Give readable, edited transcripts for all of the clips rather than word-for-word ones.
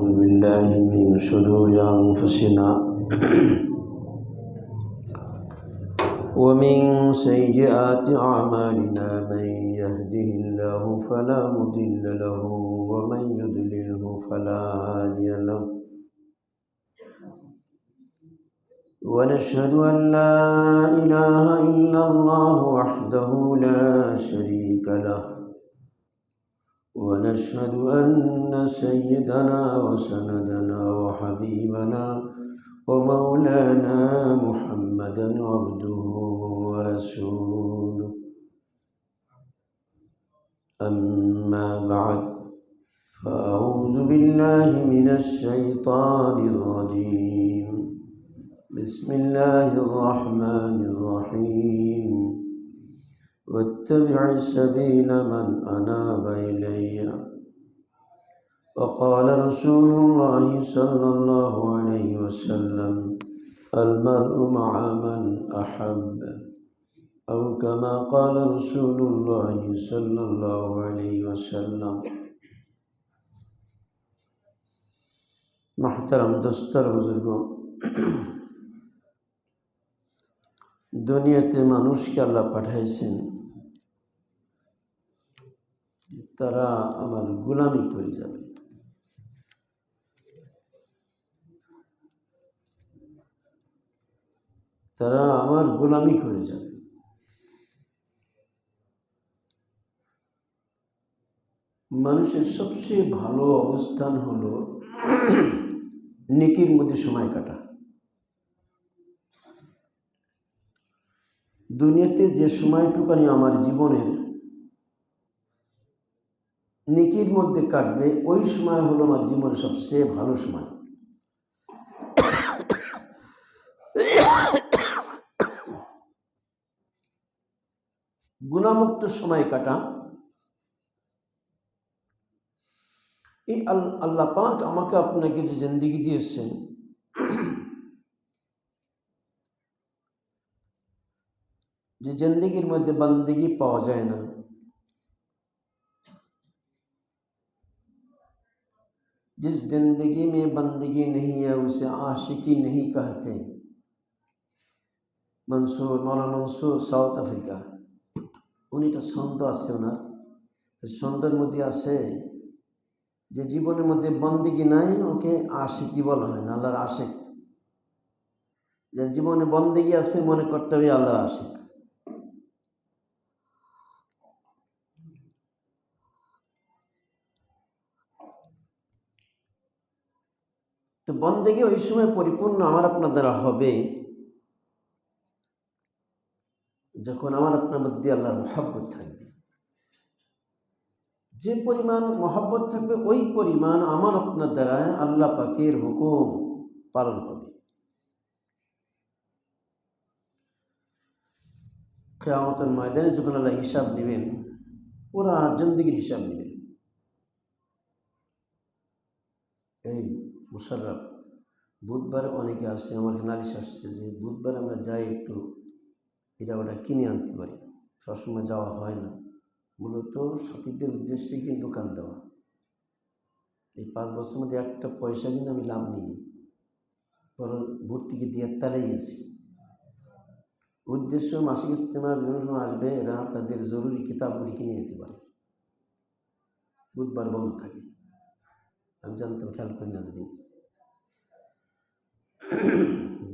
ونعوذ بالله من شرور أنفسنا ومن سيئات أعمالنا من يهده الله فلا مضل له ومن يضلله فلا هادي له ونشهد أن لا إله إلا الله وحده لا شريك له ونشهد أن سيدنا وسندنا وحبيبنا ومولانا محمدا عبده ورسوله أما بعد فأعوذ بالله من الشيطان الرجيم بسم الله الرحمن الرحيم واتبع سبيل من أناب إلي وقال رسول الله صلى الله عليه وسلم المرء مع من أحب أو كما قال رسول الله صلى الله عليه وسلم محترم दोस्तर बुजुर्गों দুনিয়াতে মানুষকে আল্লাহ পাঠাইছেন তারা আমার গোলামি করে যাবে। তারা আমার গোলামি করে যাবে। মানুষের সবচেয়ে ভালো অবস্থান হলো নেকির মধ্যে সময় কাটা। দুনিয়াতে যে সময়টুকানি আমার জীবনের নেকির মধ্যে কাটবে ওই সময় হলো আমার জীবনের সবচেয়ে ভালো সময়। গুনাহমুক্ত সময় কাটা এই আল্লাহ পাক আমাকে আপনাকে যে জিন্দেগি দিয়েছেন যে जिंदगी मध्य बंदगी पावा जाए ना, जिस जिंदगी में बंदगी नहीं है उसे आशिकी नहीं कहते। मंसूर मौलाना मंसूर साउथ अफ्रीका उन्हीं छंद आछे ओनार छंदेर मध्य आछे जे जीवनेर मध्य बंदगी नाई ओके आशिकी बला हय ना, आल्लाहर आशिक। जे जीवने बंदगी आछे मने करते हबे आल्लाहर आशिक। तो बंदेगी ওই সময় পরিপূর্ণ আমার আপনার দ্বারা হবে যখন আমার আপনার মধ্যে আল্লাহর মহব্বত থাকবে। যে পরিমাণ মহব্বত থাকবে ওই পরিমাণ আমার আপনার দ্বারা আল্লাহ পাকের হুকুম পালন হবে। কিয়ামতের ময়দানে যখন আল্লাহ হিসাব নেবেন পুরা জিন্দেগির হিসাব নেবেন। এই মুশাররফ বুধবার অনেকে আসে আমার নালিশ আসছে যে বুধবার আমরা যাই একটু এটা ওটা কিনে আনতে পারি, সবসময় যাওয়া হয় না। মূলত সাথীদের উদ্দেশ্যে কিন্তু দোকান দেওয়া। এই 5 বছরের মধ্যে একটা পয়সা কিন্তু আমি লাভ নিইনি, বরং ভর্তিকে দিয়ে তালেই আছি। উদ্দেশ্য মাসিক ইজতেমা বিভিন্ন সময় আসবে, এরা তাদের জরুরি কিতাবগুলি কিনে যেতে পারে। বুধবার বন্ধ থাকে, আমি জানতাম, খেয়াল করি না। দিন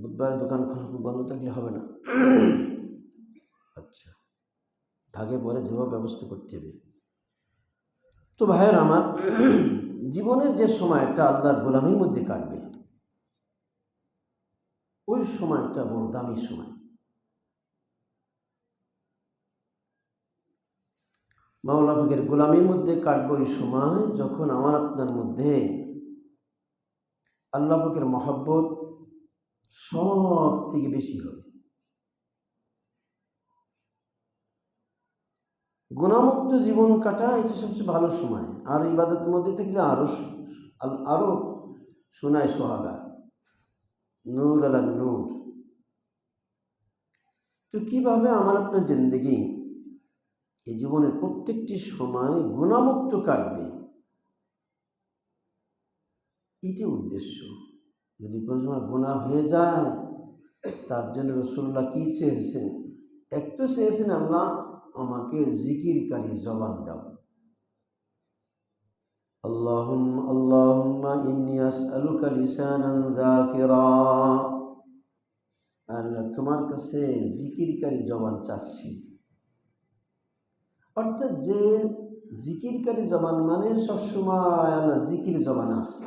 বুধবার দোকান বন্ধ থাকলে হবে না। আচ্ছা, আগে পরে যেভাবে ব্যবস্থা করতে হবে। তো ভাইয়ের আমার জীবনের যে সময়টা আল্লাহর গোলামির মধ্যে কাটবে ওই সময়টা বড় দামি সময়। মাওলা পাকের গোলামির মধ্যে কাটবে ওই সময় যখন আমার আপনার মধ্যে আল্লাহ পাকের মহব্বত সব থেকে বেশি হবে। গুনাহমুক্ত জীবন কাটা এটা সবচেয়ে ভালো সময়। আর ইবাদতের মধ্যে থাকলে আরো শোনায় সোহাগা, নূর আলা নূর। তো কিভাবে আমার আপনার জিন্দেগি এই জীবনের প্রত্যেকটি সময় গুনাহমুক্ত কাটবে এটি উদ্দেশ্য। যদি কোনো সময় গুনাহ হয়ে যায়, তার জন্য রাসূলুল্লাহ কি চেয়েছেন? একটু চেয়েছেন, আল্লাহ আমাকে জিকিরকারী জবান দাও। আল্লাহুম্মা ইন্নী আসআলুকা লিসানান যাকিরা, আল্লাহ তোমার কাছে জিকিরকারী জবান চাচ্ছি। অর্থাৎ যে জিকিরকারী জবান মানে সবসময় আল্লাহ জিকির জবান আছে,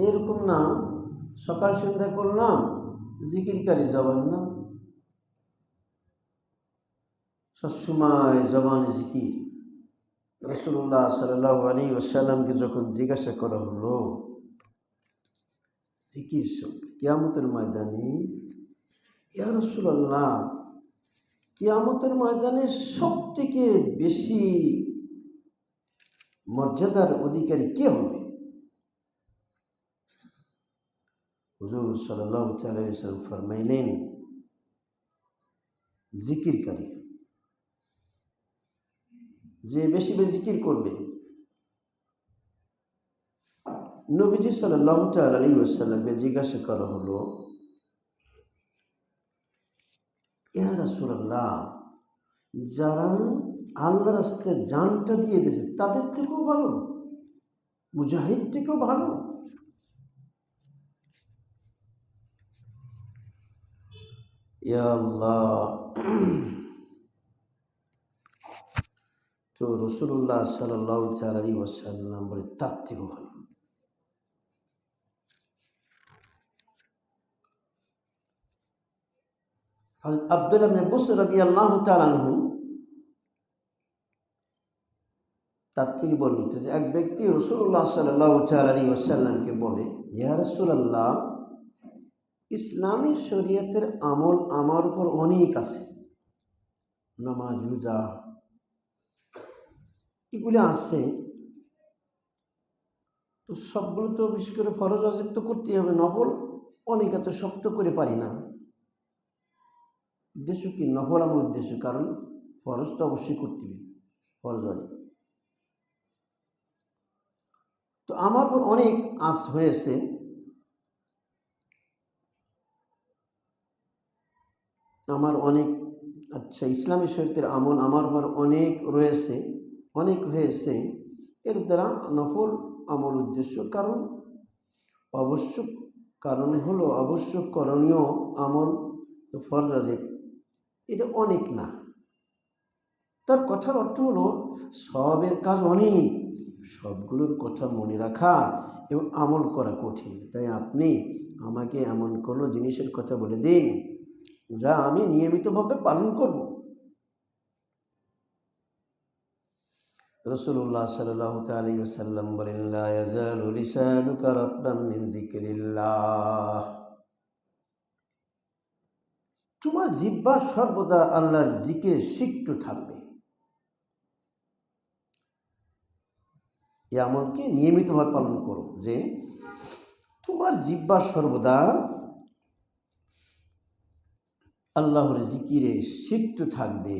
এরকম না সকাল সন্ধ্যা করলাম জিকিরকারী জবান না, সবসময় জবানে জিকির। রাসূলুল্লাহ সাল্লাল্লাহু আলাইহি ওয়াসাল্লামকে যখন জিজ্ঞাসা করা হলো জিকির কিয়ামতের ময়দানে, ইয়া রাসূলুল্লাহ কিয়ামতের ময়দানে সবথেকে বেশি মর্যাদার অধিকারী কে হবে? হুজুর সাল্লাল্লাহু আলাইহি ওয়াসাল্লাম ফরমাইলেন, জিকিরকারী, যে বেশি বেশি জিকির করবে। নবীজি সাল্লাল্লাহু আলাইহি ওয়াসাল্লামকে জিজ্ঞাসা করা হলো, ইয়া রাসূলুল্লাহ যারা আল্লাহর রাস্তায় জানটা দিয়ে দিয়েছে তাদের থেকেও ভালো, মুজাহিদ থেকেও ভালো? ইয়া আল্লাহ, তো রাসূলুল্লাহ সাল্লাল্লাহু আলাইহি ওয়াসাল্লাম বলে তার থেকেও ভালো। হযরত আব্দুল্লাহ ইবনে বুসর রাদিয়াল্লাহু তাআলা আনহু তার থেকে বর্ণিত যে এক ব্যক্তি রাসূলুল্লাহ সাল্লাল্লাহু আলাইহি ওয়াসাল্লামকে বলে, ইয়া রাসূলুল্লাহ ইসলামী শরীয়তের আমল আমার উপর অনেক আছে, নামাজ রোজা এগুলো আছে, তো সবগুলো তো বিশেষ করে ফরজ ওয়াজিব তো করতেই হবে, নফল অনেক আছে, সব তো করে পারি না। উদ্দেশ্য কি? নফল আমার উদ্দেশ্য, কারণ ফরজ তো অবশ্যই করতে হবে, ফরজ ওয়াজিব। তো আমার উপর অনেক আস হয়েছে, আমার অনেক ইসলামী শরীয়তের আমল আমার উপর অনেক রয়েছে, অনেক হয়েছে, এর দ্বারা নফল আমল উদ্দেশ্য, কারণ হলো অবশ্য করণীয় আমল ফরজ ওয়াজিব এটা অনেক না। তার কথার অর্থ হলো সবের কাজ অনেক, সবগুলোর কথা মনে রাখা এবং আমল করা কঠিন। তাই আপনি আমাকে এমন কোনো জিনিসের কথা বলে দিন যা আমি নিয়মিতভাবে পালন করব। রাসূলুল্লাহ সাল্লাল্লাহু আলাইহি ওয়াসাল্লাম বলেন, লা ইয়াজালু লিসানুকা রাতবাম মিন যিকরিল্লাহ, তোমার জিহ্বা সর্বদা আল্লাহর জিকিরে সিক্ত থাকবে। এই আমলকে নিয়মিতভাবে পালন করো যে তোমার জিহ্বা সর্বদা আল্লাহর জিকিরে সিক্ত থাকবে,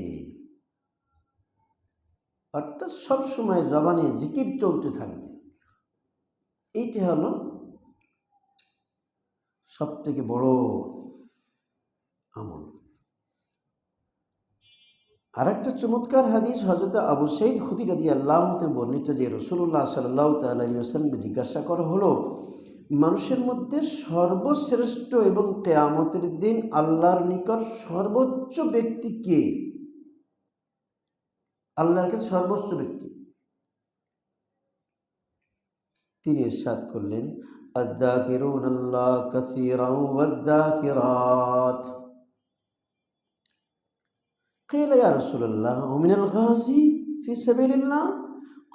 অর্থাৎ সবসময় জবানে জিকির চলতে থাকবে। এইটা হলো সব থেকে বড় আমল। আর একটা চমৎকার হাদিস হযরত আবু সাঈদ খুদরি রাদিয়াল্লাহু আনহু বর্ণিত যে রাসূলুল্লাহ সাল্লাল্লাহু আলাইহি ওয়াসাল্লামকে জিজ্ঞাসা করা হলো, মানুষের মধ্যে সর্বশ্রেষ্ঠ এবং কিয়ামতের দিন আল্লাহর নিকট সর্বোচ্চ ব্যক্তি কে? আল্লাহর কাছে সর্বোচ্চ ব্যক্তি, তিনি ইরশাদ করলেন, আয-যাকিরুনাল্লাহ কাসীরান ওয়ায-যাকিরাত। قيل يا رسول الله ومن الغازي في سبيل الله؟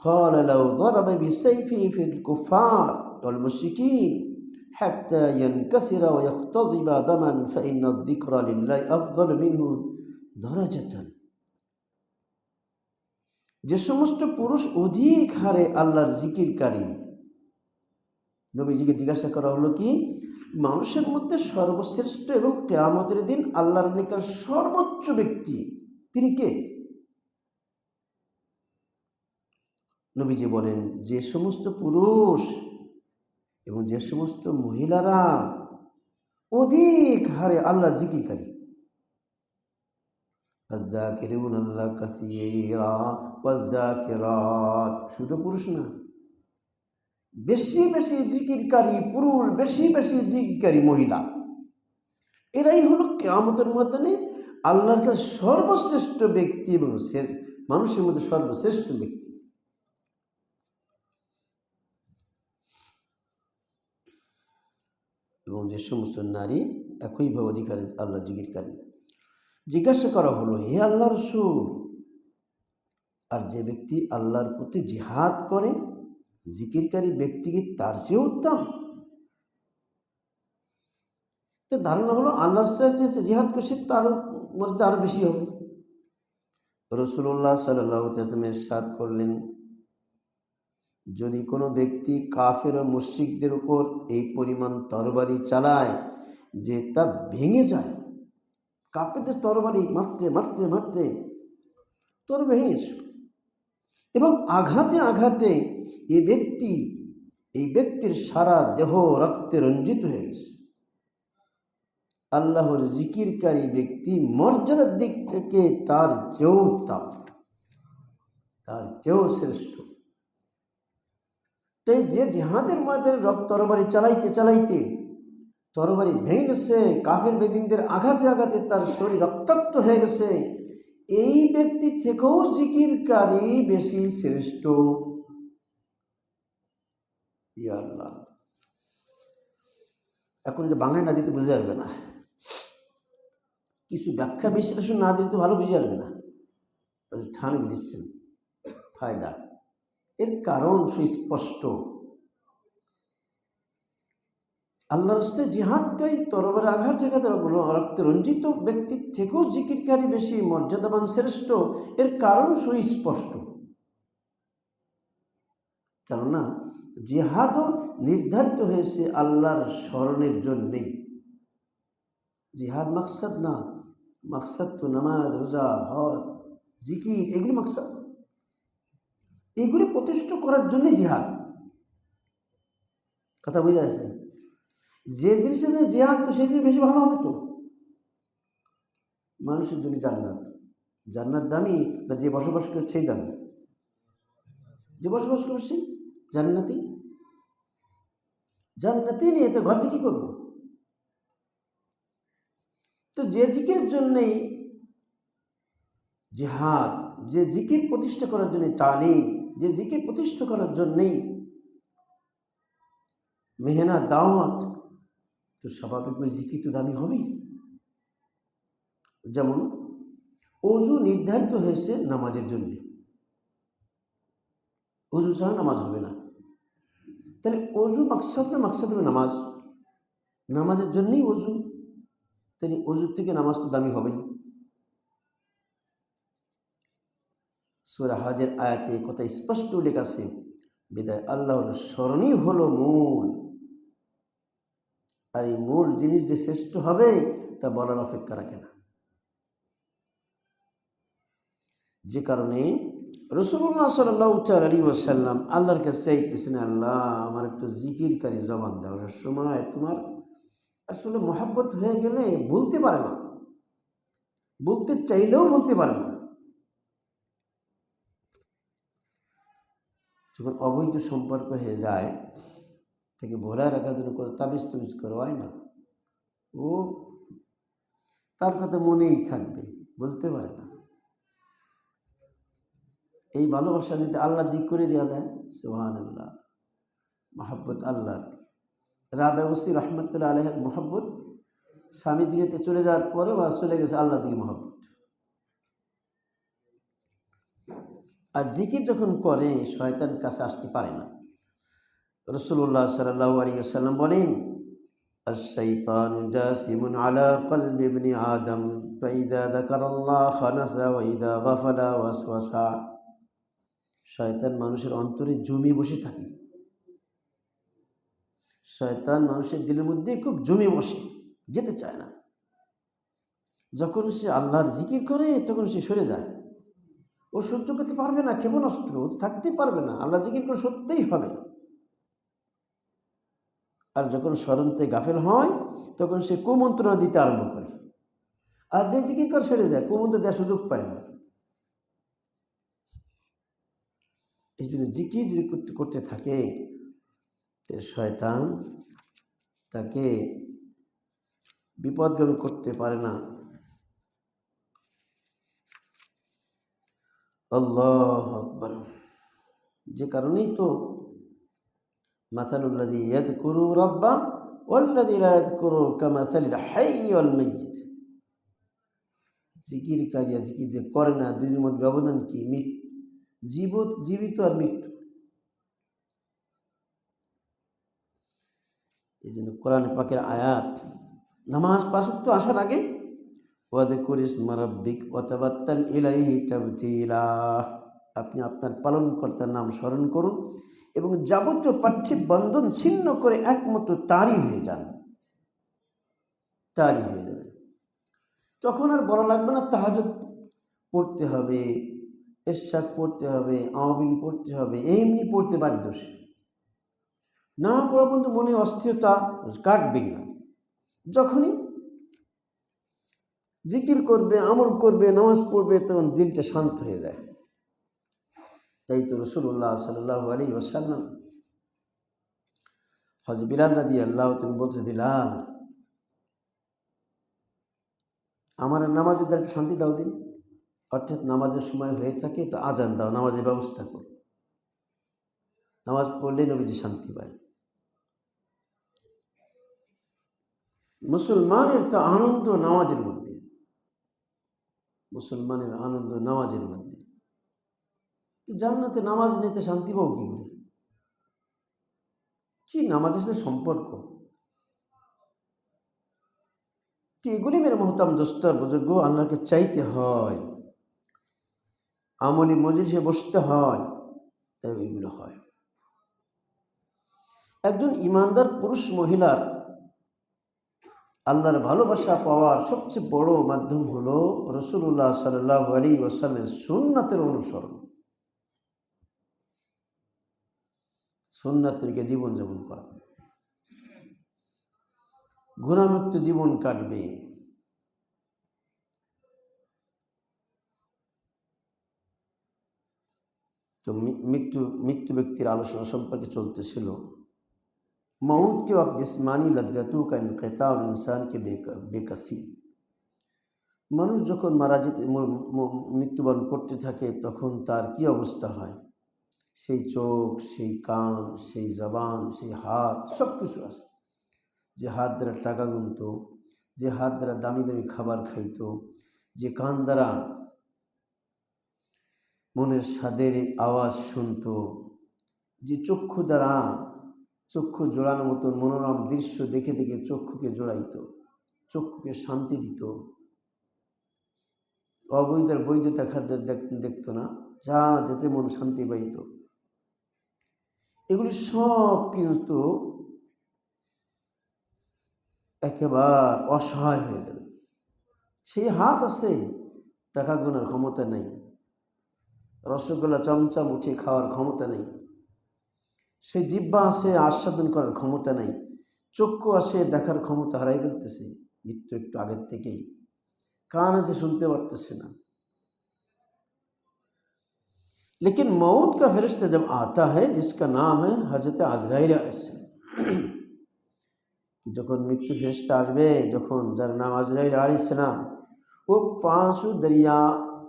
قال لو ضرب بسيفه في الكفار والمشركين حتى ينكسر ويختضب دما فإن الذكر لله أفضل منه درجة। যে সমস্ত পুরুষ অধিক হারে আল্লাহর জিকিরকারী, নবীজিকে জিজ্ঞাসা করা হলো কি মানুষের মধ্যে সর্বশ্রেষ্ঠ এবং কিয়ামতের দিন আল্লাহর নিকট সর্বোচ্চ ব্যক্তি তিনি কে? নবীজি বলেন, যে সমস্ত পুরুষ এবং যে সমস্ত মহিলারা অধিক হারে আল্লাহ জিকিরকারী, আল্লাহ কাসীরা ওয়ায-যাকিরাত, শুধু পুরুষ না, বেশি বেশি জিকিরকারী পুরুষ, বেশি বেশি জিকিরকারী মহিলা, এরাই হলো কিয়ামতের ময়দানে আল্লাহর কাছে সর্বশ্রেষ্ঠ ব্যক্তি এবং মানুষের মধ্যে সর্বশ্রেষ্ঠ ব্যক্তি। এবং যে সমস্ত নারী একইভাবে অধিকারী আল্লাহ জিকিরকারী। জিজ্ঞাসা করা হলো, হে আল্লাহ রাসূল, আর যে ব্যক্তি আল্লাহর প্রতি জিহাদ করে, জিকিরকারী ব্যক্তি কি তার চেয়ে উত্তম? তো ধারণা হলো আল্লাহর সাথে জিহাদ করছে তার মধ্যে আরো বেশি হবে। রাসূলুল্লাহ সাল্লাল্লাহু আলাইহি ওয়াসাল্লাম ইরশাদ করলেন, যদি কোনো ব্যক্তি কাফের ও মুশরিকদের উপর এই পরিমাণ তরবারি চালায় যে তা ভেঙে যায়, কাফেরদের তরবারি মারতে মারতে মারতে তোর ভেঙে গেছে, এবং আঘাতে আঘাতে এই ব্যক্তির সারা দেহ রক্তে রঞ্জিত হয়ে গেছে, আল্লাহর জিকিরকারী ব্যক্তি মর্যাদার দিক থেকে তার চেয়েও উত্তম, তার চেয়েও শ্রেষ্ঠ। তাই যে জিহাদের ময়দানে তরবারি চালাইতে চালাইতে তরবারি ভেঙে গেছে, কাফের বেদিনদের আঘাতে আঘাতে তার শরীর রক্তাক্ত হয়ে গেছে, এই ব্যক্তি থেকেও জিকিরকারী বেশি শ্রেষ্ঠ। ইয়া আল্লাহ, এখন যে বাংলায় না দিতে বুঝে আসবে না, কিছু ব্যাখ্যা বিশ্লেষণ না দিলে তো ভালো বুঝে আসবে না। ঠান দিচ্ছেন ফায়দা, এর কারণ সুস্পষ্ট। আল্লাহ রাস্তায় জিহাদকারী তরবারে আঘাত জায়গাতে রক্তে রঞ্জিত ব্যক্তির থেকেও জিকিরকারী বেশি মর্যাদাবান শ্রেষ্ঠ, এর কারণ সুস্পষ্ট। কেননা জিহাদও নির্ধারিত হয়েছে আল্লাহর স্মরণের জন্যেই। জিহাদ মাকসাদ না, মাকসাদ তো নামাজ, রোজা, হজ, জিকির, এগুলি মাকসাদ, এগুলি প্রতিষ্ঠা করার জন্যই জিহাদ। কথা বুঝে আছে? যে জিনিসের জিহাদ, তো সেই জিনিস বেশি ভালো হবে। তো মানুষের জন্য জান্নাত, জান্নাত দামি না যে বসবাস করে সেই দামি? যে বসবাস করবে সেই জান্নাতি। জান্নাতি নিয়ে তো ঘর দিয়ে কি করবো? তো যে জিকির জন্যেই জিহাদ, যে জিকির প্রতিষ্ঠা করার জন্য তালিম, যে জিকির প্রতিষ্ঠা করার জন্যেই মেহনত, দাওয়াত, তো স্বাভাবিক ওই জিকির তো দামি হবেই। যেমন ওযু নির্ধারিত হয়েছে নামাজের জন্য, ওযু ছাড়া নামাজ হবে না। তাহলে ওযু মাকসাদ না, মাকসাদ হবে নামাজ, নামাজের জন্যই ওযু, তাহলে ওযুর থেকে নামাজ তো দামি হবেই। সূরা হজের আয়াতে কথা স্পষ্ট উল্লেখ আছে, বিদায় আল্লাহর স্মরণই হলো মূল। আর এই মূল জিনিস যে শ্রেষ্ঠ হবে তা বলার অপেক্ষা রাখে না। যে কারণে রাসূলুল্লাহ সাল্লাল্লাহু আলাইহি ওয়াসাল্লাম আল্লাহর কাছে চাইতেছেন, আল্লাহ আমার একটু জিকিরকারী জবান দাও। সময় তোমার আসলে মহব্বত হয়ে গেলে বলতে পারে না, বলতে চাইলেও বলতে পারে না। যখন অবৈধ সম্পর্ক হয়ে যায়, থেকে ভোলা রাখার জন্য তাবিজ তুবিজ করা হয় না, ও তার কথা মনেই থাকবে, বলতে পারে না। এই ভালোবাসা যদি আল্লাহ দিক করে দেওয়া যায়, সুবহানাল্লাহ, মহব্বত আল্লাহ। রাবেয়া বসরি রাহমাতুল্লাহ আলাইহির মহব্বত স্বামী দুনিয়াতে চলে যাওয়ার পরে বা চলে গেছে আল্লাহ দিকে মহব্বত। আর জিকির যখন করে শয়তান কাছে আসতে পারে না। রাসূলুল্লাহ সাল্লাল্লাহু আলাইহি ওয়াসাল্লাম বলেন, আশ-শাইতানু জাসিমুন আলা কলবি ইবনি আদম ফাইদা যাকারাল্লাহ খানাসা ওয়া ইদা গাফালা ওয়াসওয়াসা। শয়তান মানুষের অন্তরে জমি বসে থাকে, শয়তান মানুষের দিলের মধ্যে খুব জমে বসে, যেতে চায় না। যখন সে আল্লাহর জিকির করে তখন সে সরে যায়, ও সহ্য করতে পারবে না, ক্ষেপণাস্ত্র, ও তো থাকতেই পারবে না, আল্লাহ জিকির করে সত্যিই হবে। আর যখন স্মরণতে গাফেল হয় তখন সে কুমন্ত্রণা দিতে আরম্ভ করে, আর যে জিকির করে সরে যায় কুমন্ত্র দেওয়ার সুযোগ পায় না। এই জন্য জিকির যদি করতে থাকে শয়তান তাকে বিপদগামী করতে পারে না। আল্লাহু আকবার। যে কারণেই তো মাসালুল্লাযী ইয়াযকুরু রাব্বা ওয়াল্লাযী লা ইয়াযকুরু কামাসালিল হাইয়্যি ওয়াল মাইয়্যিত। জিকিরকারী আর জিকির যে করে না, দুইয়ের মধ্যে ব্যবধান কি? জীবিত আর মৃত্যু। এই জন্য কোরআন পাকের আয়াত, নামাজ ৫ ওয়াক্ত আসার আগে ওয়াযকুর ইসমা রাব্বিক ওয়া তাবাত্তাল ইলাইহি তাবতীলা, আপনি আপনার পালনকর্তার নাম স্মরণ করুন এবং যাবতীয় পার্থিব বন্ধন ছিন্ন করে একমাত্র তারই হয়ে যান, তারই হয়ে যাবে। তখন আর বলা লাগবে না তাহাজ্জুদ পড়তে হবে, ইশরাক পড়তে হবে, আওয়াবিন পড়তে হবে, এমনি পড়তে বাধ্য। না পড়া পর্যন্ত মনে অস্থিরতা কাটবেই না। যখনই জিকির করবে, আমল করবে, নামাজ পড়বে, তখন দিলটা শান্ত হয়ে যায়। তাই তো রাসূলুল্লাহ সাল্লাল্লাহু আলাইহি ওয়াসাল্লাম হযরত বিলাল রাদিয়াল্লাহু তিনি বলছে, বিলাল আমার নামাজের দ্বারা একটু শান্তি দাও দিন, অর্থাৎ নামাজের সময় হয়ে থাকে তো আজান দাও, নামাজের ব্যবস্থা করো। নামাজ পড়লে নবীজি শান্তি পায়। মুসলমানের তো আনন্দ নামাজের মধ্যে, মুসলমানের আনন্দ নামাজের মধ্যে। জান্নাতে নামাজ নিতে শান্তি পাও কি করে? কি নামাজের সাথে সম্পর্ক? এগুলি মেরে মহতাম দোস্তর বুজুর্গ, আল্লাহকে চাইতে হয়, আমলি মজলিসে বসতে হয়, তাই এগুলো হয়। একজন ইমানদার পুরুষ মহিলার আল্লাহর ভালোবাসা পাওয়ার সবচেয়ে বড় মাধ্যম হলো রাসূলুল্লাহ সাল্লাল্লাহু আলাইহি ওয়াসাল্লামের সুন্নাতের অনুসরণ, সুন্নাত তরিকে জীবনযাপন করা। গুনাহমুক্ত জীবন কাটবে। তো মৃত্যু ব্যক্তির আলোচনা সম্পর্কে চলতেছিল। मौत के वक्त जिस्मानी लज्जतों का इनक़िता और इंसान के बेकसी, মানুষ যখন মারা যেতে মৃত্যুবরণ করতে থাকে তখন তার কি অবস্থা হয়? সেই চোখ, সেই কান, সেই জবান, সেই হাত, সব কিছু আছে। যে হাত দ্বারা টাকা গুনত, যে হাত দ্বারা দামি দামি খাবার খাইত, যে কান দ্বারা মনের স্বাদের আওয়াজ শুনত, যে চক্ষু দ্বারা চক্ষু জোড়ানোর মতন মনোরম দৃশ্য দেখে দেখে চক্ষুকে জোড়াইত, চক্ষুকে শান্তি দিত, অবৈধের বৈধতা খাদ্য দেখতো না, যা যেতে মন শান্তি পাইত, এগুলি সব কিন্তু একেবারে অসহায় হয়ে যাবে। সেই হাত আছে, টাকা গোনার ক্ষমতা নেই, রসগোল্লা চমচম উঠে খাওয়ার ক্ষমতা নেই, সেই জিহ্বা আছে আস্বাদন করার ক্ষমতা নেই, চক্ষু আছে দেখার ক্ষমতা হারাই ফেলতেছে মৃত্যু একটু আগের থেকেই, কান আছে শুনতে পারতেছে না। लेकिन मौत का फरिश्ता जब आता है जिसका नाम है हजरत आजराइल अलैहिस्सलाम, যখন মৃত্যু ফেরেশতা আসবে, যখন যার नाम आजराइल अलैहिस्सलाम, वो पांचों दरिया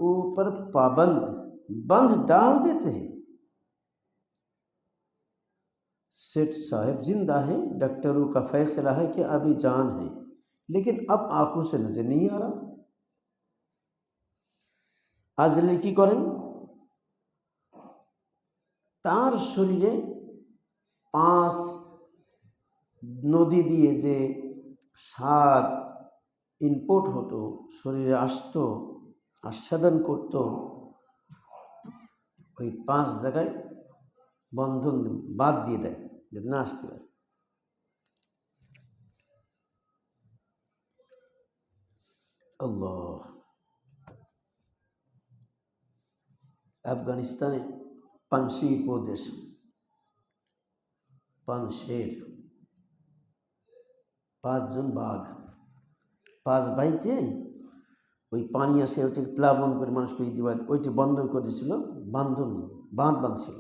ऊपर पाबंद बंध डाल देते हैं। सेठ साहब जिंदा है, डॉक्टरों का फैसला है कि अभी जान है, लेकिन अब आंखों से नजर नहीं आ रहा। आजराइल की करें, তার শরীরে 5 নদী দিয়ে যে স্বাদ ইনপুট হতো, শরীরে আসতো, আস্বাদন করত, ওই 5 জায়গায় বন্ধন বাদ দিয়ে দেয় যাতে না আসতে পারে। আল্লাহ, আফগানিস্তানে পানশির প্রদেশ, পানশের, 5 জন বাঘ, 5 ভাইতে ওই পানি আসে, ওইটা প্লাবন করে মানুষকে দিতে, ওইটি বন্ধ করে দিয়েছিল, বাঁধ বাঁধছিল,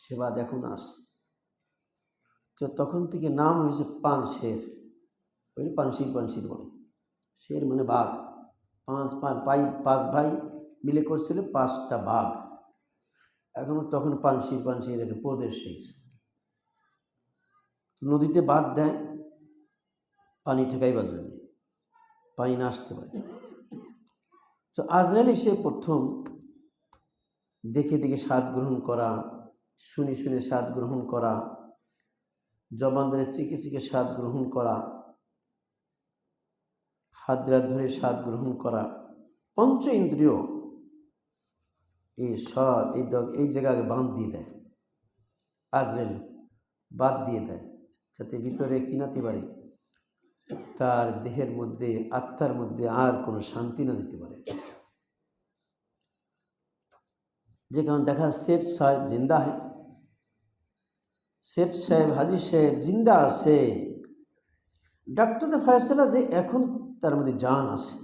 সে বাঁধ এখন আসে। তো তখন থেকে নাম হয়েছে পানশের, ওই পানশির বলে। শের মানে বাঘ। 5 ভাই মিলে করছিল 5টা বাঘ। এখনও তখন পানশির একটা প্রদেশ হয়েছে। নদীতে বাঁধ দেয় পানি ঠেকাইবার জন্য, পানি না আসতে পারে। তো আজরাইল এসে প্রথম দেখে স্বাদ গ্রহণ করা, শুনে স্বাদ গ্রহণ করা, জবান ধরে চিকে স্বাদ গ্রহণ করা, হাত ধরে স্বাদ গ্রহণ করা, পঞ্চ ইন্দ্রিয় এই সব এই জায়গায় বাঁধ দিয়ে দেয়। আজরাইল বাদ দিয়ে দেয় যাতে ভিতরে কিনাতে পারে, তার দেহের মধ্যে, আত্মার মধ্যে আর কোনো শান্তি না দিতে পারে। যেখানে দেখা শেঠ সাহেব জিন্দা है, শেঠ সাহেব, হাজি সাহেব জিন্দা আছে, ডাক্তারের ফয়সলা যে এখন তার মধ্যে জান আছে,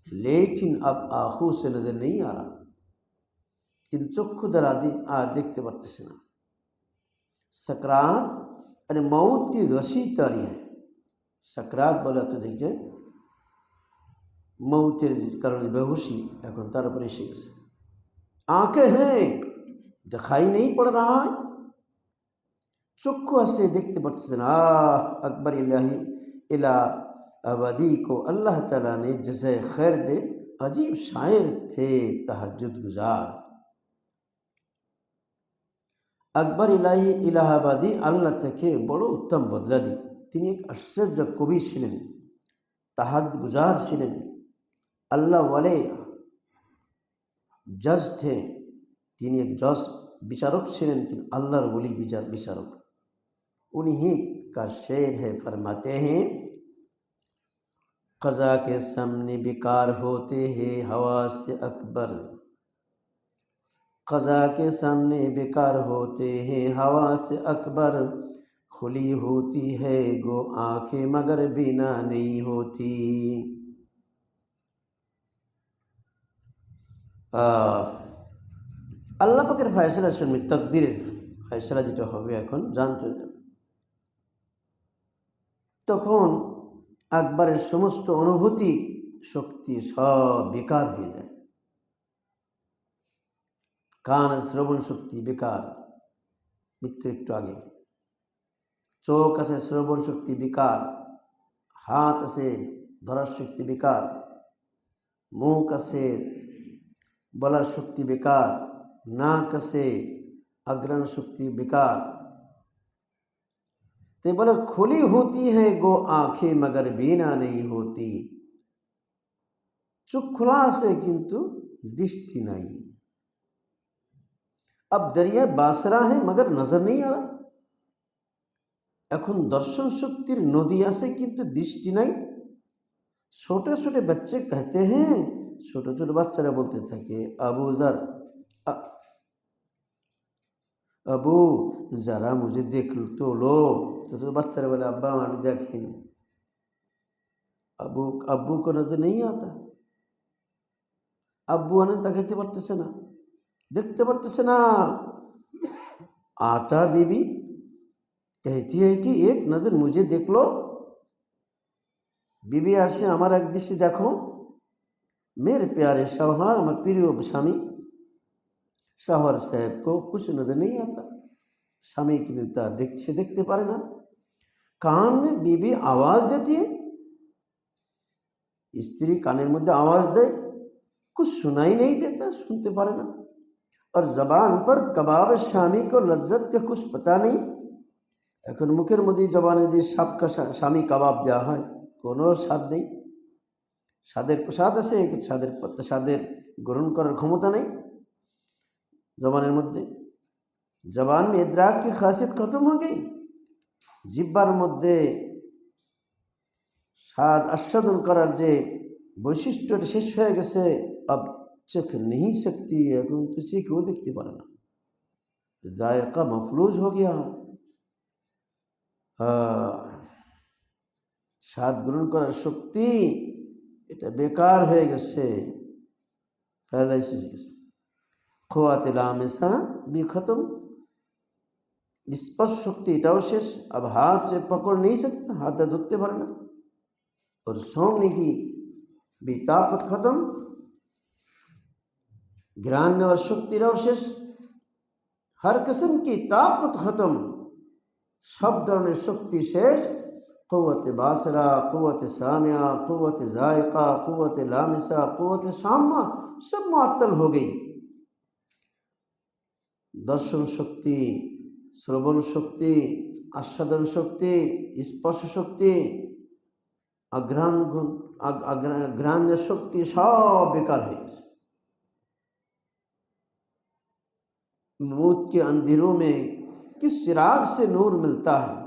লেকিন আব আঁখোं से नजर नहीं आ रहा, কিন্তু চক্ষু দ্বারা আর দেখতে পারতেছে না। सकरात यानी मौत की रसी तारी है। सकरात বলে তো দেখে মৌতের কারণে বেহুশি এখন তার উপরে এসে গেছে। आंखें हैं दिखाई नहीं पड़ रहा है, चक्षु से देखते पड़ते ना। अकबर इलाही इला अबदी को अल्लाह ताला ने जैसे खैर दे, अजीब शायर थे तहज्जुद गुजार। আকবর ইলাহি ইলাহাবাদী আল্লাহ থেকে বড় উত্তম বদলা দিক। তিনি এক আশ্চর্য কবি ছিলেন, তাহাজ্জুদ গুজার ছিলেন, আল্লাহ ওয়ালে জজ थे। তিনি এক জজ বিচারক ছিলেন, তিনি আল্লাহর ওলি বিচারক। उन्हीं का शेर है, फरमाते हैं क़ज़ा के सामने बेकार होते हैं हवा से अकबर, क़ज़ा के सामने बेकार होते हैं हवा से अकबर, खुली होती है गो आँखें मगर बिना नहीं होती। আল্লাহ পাকের ফয়সালার সামনে, তকদিরের ফয়সালা যেটা হবে এখন জানতে যাবে, তখন আকবরের সমস্ত অনুভূতি শক্তি সব বেকার হয়ে যায়। কান শ্রবণ শক্তি বেকার, মৃত্যু একটু আগে। চোখ আছে শ্রবণ শক্তি বেকার, হাত আছে ধরার শক্তি বেকার, মুখ আছে বলার শক্তি বেকার, নাক আছে अग्रण शक्ति बेकार। तो बोले खुली होती है गो आंखें मगर बीना नहीं होती, चुख खुला से किंतु दृष्टि नहीं। अब दरिया बासरा है मगर नजर नहीं आ रहा। এখন দর্শন শক্তির নদী আছে কিন্তু দৃষ্টি নাই। छोटे छोटे बच्चे कहते हैं, छोटे छोटे বাচ্চারা বলতে থাকে আবু জার, अबू ज़रा मुझे देख तो लो। तो बच्चा बोले अब्बा हमारे देखें। अब्बू को नजर नहीं आता, अब्बू आने ताकते पड़ते से ना, देखते पड़ते से ना। आता बीबी कहती है कि एक नज़र मुझे देख लो। बीबी आसे हमारा एक दृष्टि देखो, मेरे प्यारे शौहर, हमारे प्रिय स्वामी शौहर साहब को कुछ नजर नहीं आता। स्वामी की नेता देखते पारे ना। कान में बीबी आवाज देती है, स्त्री कानेर मध्य आवाज दे, कुछ सुनाई नहीं देता, सुनते पारे ना। और जबान पर कबाब स्वामी को लज्जत का कुछ पता नहीं। এখন মুখের মধ্যে জবানে দিয়ে স্বামী কাবাব দেওয়া হয়, কোনো স্বাদ নেই। স্বাদের স্বাদ আছে কিন্তু স্বাদের গ্রহণ করার ক্ষমতা নেই জবানের মধ্যে। জবান में इदराक की खासियत खत्म हो गई, জিহ্বার মধ্যে স্বাদ আস্বাদন করার যে বৈশিষ্ট্যটা শেষ হয়ে গেছে। अब चख नहीं सकती है, কিন্তু চেখেও দেখতে পারে না, জায়কা মফলুজ हो गया। স্বাদ গ্রহণ করার শক্তি এটা বেকার হয়ে গেছে, প্যারালাইসিস হয়ে গেছে। খোয়াতে লামেসা भी खत्म, स्पर्श शक्ति এটাও শেষ। अब हाथ से पकड़ नहीं सकता, हाथ ধরতে পারে না। और सूंघने की भी ताकत खत्म, घ्राण नेওয়ার শক্তিটাও শেষ। हर किस्म की ताकत खत्म, सब ধরনের শক্তি শেষ। कुव्वत बासरा, कुव्वत सामिया, कुव्वत जायका, कुव्वत लामिसा, कुव्वत शामा सब मुअत्तल हो गई। दर्शन शक्ति, श्रवण शक्ति, आस्वादन शक्ति, स्पर्श शक्ति, अग्राह्य शक्ति सब बेकार है। मौत के अंधेरों में किस चिराग से नूर मिलता है,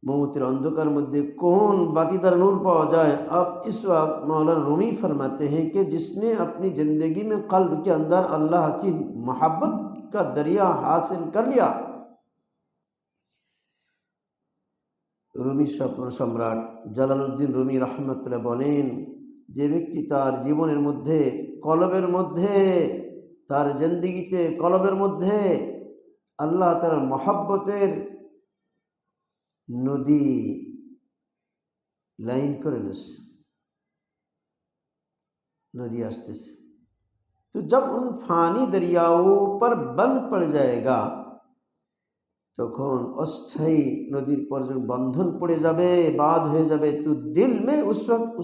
मौतेर अंधकार मध्य कौन बातीदार नूर पावा जाए। अब इस वक्त मौलाना रूमी फरमाते हैं कि जिसने अपनी ज़िंदगी में कल्ब के अंदर अल्लाह की मोहब्बत का दरिया हासिल कर लिया। रूमी सम्राट জালালউদ্দিন রুমি रहमतुल्लाह बोलें, যে ব্যক্তি তার জীবনের মধ্যে কলবের মধ্যে তার জিন্দেগিতে কলবের মধ্যে আল্লাহ তাআলার मोहब्बतेर नदी लाइन करे निसे, नदी आसते से, तो जब उन फानी दरियाओं पर बंद पड़ जाएगा तखन अस्थायी नदीर पर जो बंधन पड़े जाबे, बाध हो जाबे, तो दिल में उस वक्त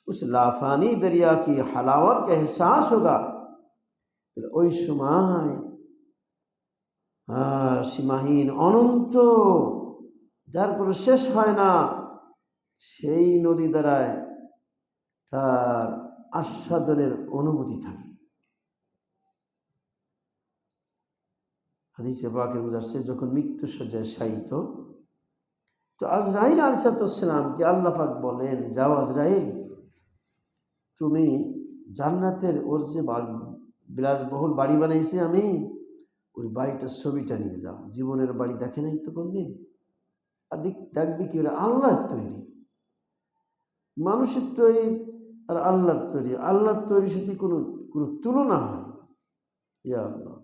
उस लाफानी दरिया की हलावत का एहसास होगा। तो ओई समय सीमाहीन अनंत যার কোনো শেষ হয় না, সেই নদী দ্বারায় তার আস্বাদনের অনুভূতি থাকে। হাদিসে পাকের মধ্যে আসছে, যখন মৃত্যু শয্যায় শায়িত, তো আজরাইল আলাইহিস সালামকে আল্লাহ পাক বলেন, যাও আজরাইল, তুমি জান্নাতের ওর যে বিলাসবহুল বাড়ি বানাইছি আমি, ওই বাড়িটার ছবিটা নিয়ে যাও। জীবনের বাড়ি দেখে নাই তো কোনদিন, দেখবি কি ওরা আল্লাহর তৈরি, মানুষের তৈরি আর আল্লাহর তৈরি, আল্লাহর তৈরির সাথে কোনো তুলনা হয়। ইয়া আল্লাহ,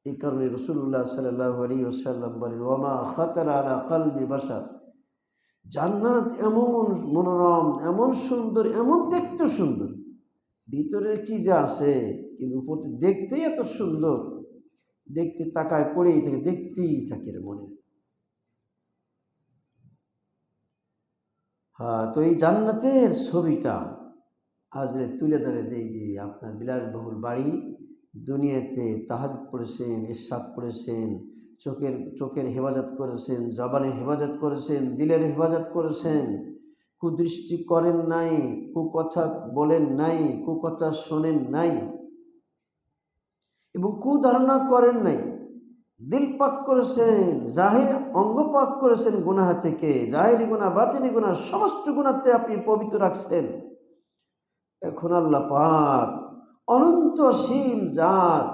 এই কারণে রাসূলুল্লাহ সাল্লাল্লাহু আলাইহি ওয়াসাল্লাম বলেন, ওয়ামা খাতারা আলা কলবি বাশার, জান্নাত এমন মনোরম, এমন সুন্দর, এমন দেখতে সুন্দর, ভিতরে কি যে আছে, কিন্তু উপর দেখতেই এত সুন্দর, দেখতে তাকায় পড়েই থাকে, দেখতেই থাকে মনে। তো এই জান্নাতের ছবিটা আজ তুলে ধরে দেই যে আপনার বিলাসবহুল বাড়ি, দুনিয়াতে তাহাজ্জুদ পড়েছেন, ইশরাক পড়েছেন, চোখের হেফাজত করেছেন, জবানের হেফাজত করেছেন, দিলের হেফাজত করেছেন, কুদৃষ্টি করেন নাই, কুকথা বলেন নাই, কুকথা শোনেন নাই এবং কুধারণা করেন নাই, দিল পাক করেছেন, জাহির অঙ্গ পাক করেছেন গুনাহ থেকে, জাহিরি গুনাহ, বাতিনি গুনাহ, সমস্ত গুনাহতে আপনি পবিত্র রাখছেন। এখন আল্লাহ পাক অনন্ত অসীম জাত,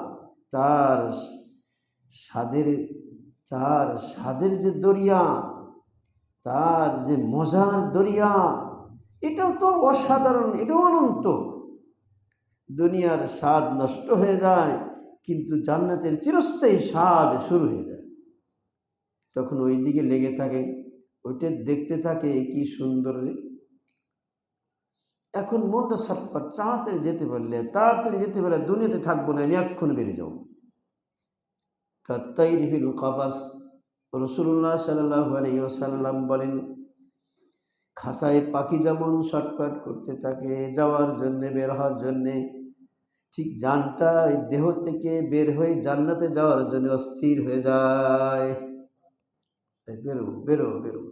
তার স্বাদের যে দরিয়া, তার যে মজার দরিয়া, এটাও তো অসাধারণ, এটাও অনন্ত। দুনিয়ার স্বাদ নষ্ট হয়ে যায়, কিন্তু জান্নাতের চিরস্থায়ী স্বাদ শুরু হয়ে যায়। তখন ওই দিকে লেগে থাকে, ওইটা দেখতে থাকে, কি সুন্দর। এখন মনটা ছটফট, তাড়াতাড়ি যেতে পারলে দুনিয়াতে থাকবো না, আমি এক্ষণ বেরিয়ে যাবো। কাত্তাইরি ফিল কাফাস, রাসূলুল্লাহ সাল্লাল্লাহু আলাইহি ওয়াসাল্লাম বলেন, খাসায় পাখি যেমন ছটফট করতে থাকে যাওয়ার জন্যে, বের হওয়ার জন্যে, ঠিক জানটা এই দেহ থেকে বের হয়ে জান্নাতে যাওয়ার জন্য অস্থির হয়ে যায়, বেরো বেরো বেরো।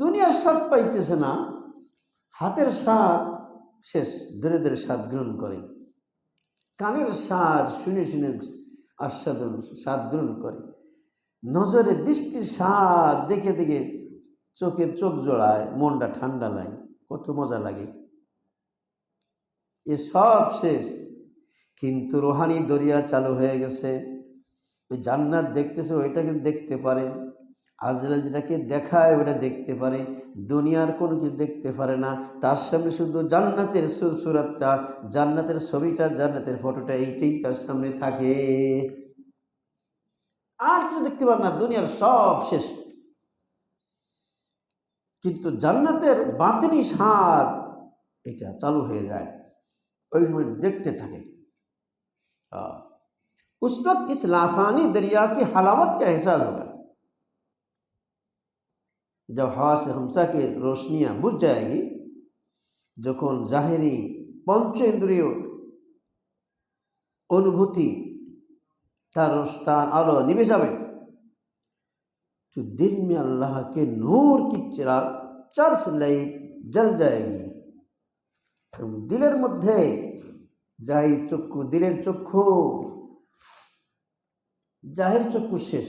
দুনিয়ার স্বাদ পাইতেছে না, হাতের স্বাদ শেষ, ধীরে ধীরে স্বাদ গ্রহণ করে, কানের স্বাদ শুনে শুনে আস্বাদন স্বাদ গ্রহণ করে, নজরের দৃষ্টির স্বাদ দেখে দেখে চোখ জোড়ায়, মনটা ঠান্ডা লাগে, কত মজা লাগে। এ সব শেষ, কিন্তু রোহানি দরিয়া চালু হয়ে গেছে। ওই জান্নাত দেখতেছে, ওইটা কিন্তু দেখতে পারে। আজরাইল যেটাকে দেখায় ওটা দেখতে পারে, দুনিয়ার কোনো কিছু দেখতে পারে না। তার সামনে শুধু জান্নাতের সুরাতটা, জান্নাতের ছবিটা, জান্নাতের ফটোটা, এইটাই তার সামনে থাকে, আর কিছু দেখতে পারে না। দুনিয়ার সব শেষ, কিন্তু জান্নাতের বাতিনি স্বাদ এটা চালু হয়ে যায়, ওই সময় দেখতে থাকে। उस वक्त इस लाफानी दरिया की हलावत का एहसास होगा। जब हवा से हमसा की रोशनियाँ बुझ जाएगी, যখন জাহেরি পঞ্চ ইন্দ্রিয় অনুভূতি তার আলো নিভে যাবে, तो दिल में अल्लाह के नूर की चिराग चर्च लाइट जल जाएगी। दिलेर मध्य যাই চক্ষু, দিলের চক্ষু, জাহের চক্ষু শেষ,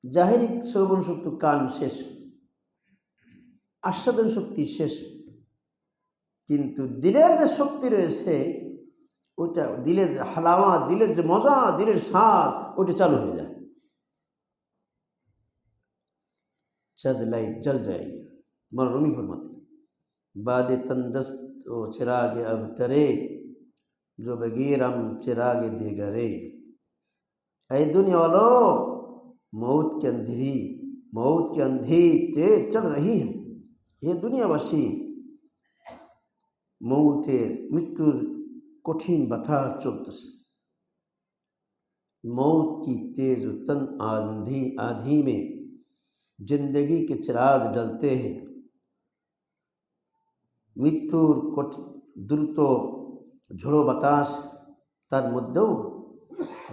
জাহেরি শ্রবণ শক্তি, কান শেষ, আস্বাদন শক্তি শেষ, কিন্তু দিলের যে শক্তি রয়েছে ওটা, দিলের যে হালাওয়া, দিলের যে মজা, দিলের স্বাদ, ওটা চালু হয়ে যায়। चर्च लाइट जल जाएगी। मररूमी फरमाते बाद तंदस्त ओ चिराग अब तरे जो बगैर हम चिराग दिगरे। ऐ दुनिया वालो, मौत की अंधेरी, मौत की अंधी तेज चल रही है। ये दुनियाबासी मौतेर मृत्युर कठिन बाधा चलतेছে। मौत की तेज तन आंधी में जिंदगी के चिराग जलते हैं। মৃত্যুর দ্রুত ঝোড়ো বাতাস, তার মধ্যেও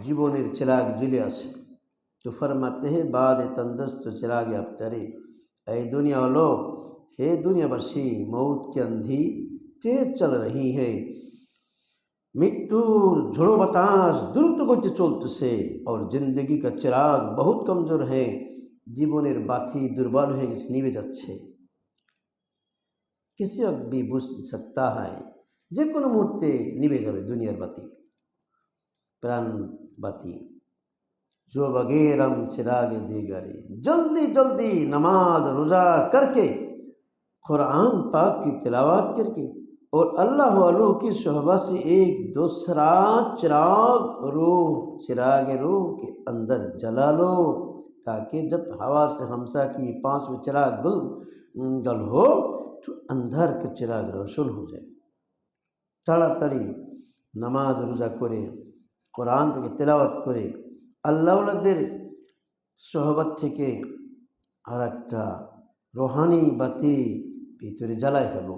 জীবনের চিরাগ জ্বলে আসে। তো ফরমাতে হে বাদ তন্দস্ত চিরাগ আবতারে, এই দুনিয়া হলো, হে দুনিয়াবাসী, মৌত কি আন্ধি তেজ চল রही है। মৃত্যুর ঝোড়ো বাতাস দ্রুত গতিতে চলতেছে, और जिंदगी का चिराग बहुत कमजोर है। জীবনের বাতি দুর্বল হয়ে গেছে, নিভে যাচ্ছে। किसी वक्त भी बुझ सकता है, যে কোনো মুহূর্তে নিভে যাবে দুনিয়ার বাতি, প্রাণ বাতি। जो बगैर हम चिराग दीगरे, जल्दी जल्दी नमाज रोज़ा करके, कुरान पाक की तिलावत करके और अल्लाह वालों की सोहबत से एक दूसरा चिराग रूह के अंदर जला लो, ताकि जब हवा से हमसा की पांचवें चिराग गल हो तो अंदर के चिराग रोशन हो जाए। ताड़ाताड़ी नमाज रोज़ा करे, कुरान पे तिलावत करे, আল্লাহওয়ালাদের সোহবত থেকে আর একটা রোহানি বাতি ভিতরে জ্বালায় ফেলো,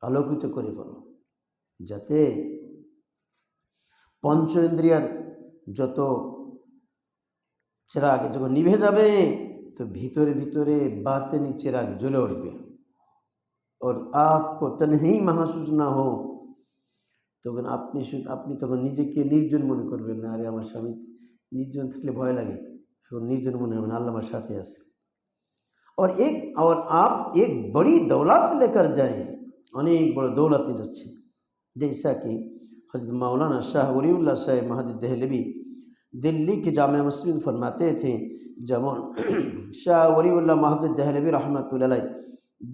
আলোকিত করে ফেলো, যাতে পঞ্চ ইন্দ্রিয়ার যত চিরাগ যখন নিভে যাবে, তো ভিতরে ভিতরে বাতেনি চিরাগ জ্বলে উঠবে। और आपको तन्ही महसूस ना हो, তখন আপনি তখন নিজেকে নির্জন মনে করবেন না। আরে আমার স্বামী নির্জন থাকলে ভয় লাগে, এখন নির্জন মনে হবে না, আল্লাহ আমার সাথে আছে। और आप एक बड़ी दौलत लेकर जाएं, अनेक बड़ा दौलत ले जाচ্ছে। जैसा कि हज़रत मौलाना शाह वलीउल्लाह साहब महदी देहलवी दिल्ली के जामे मुस्लिम फरमाते थे, যেমন शाह वलीउल्लाह महदी देहलवी रहमतुल्लाह अलैह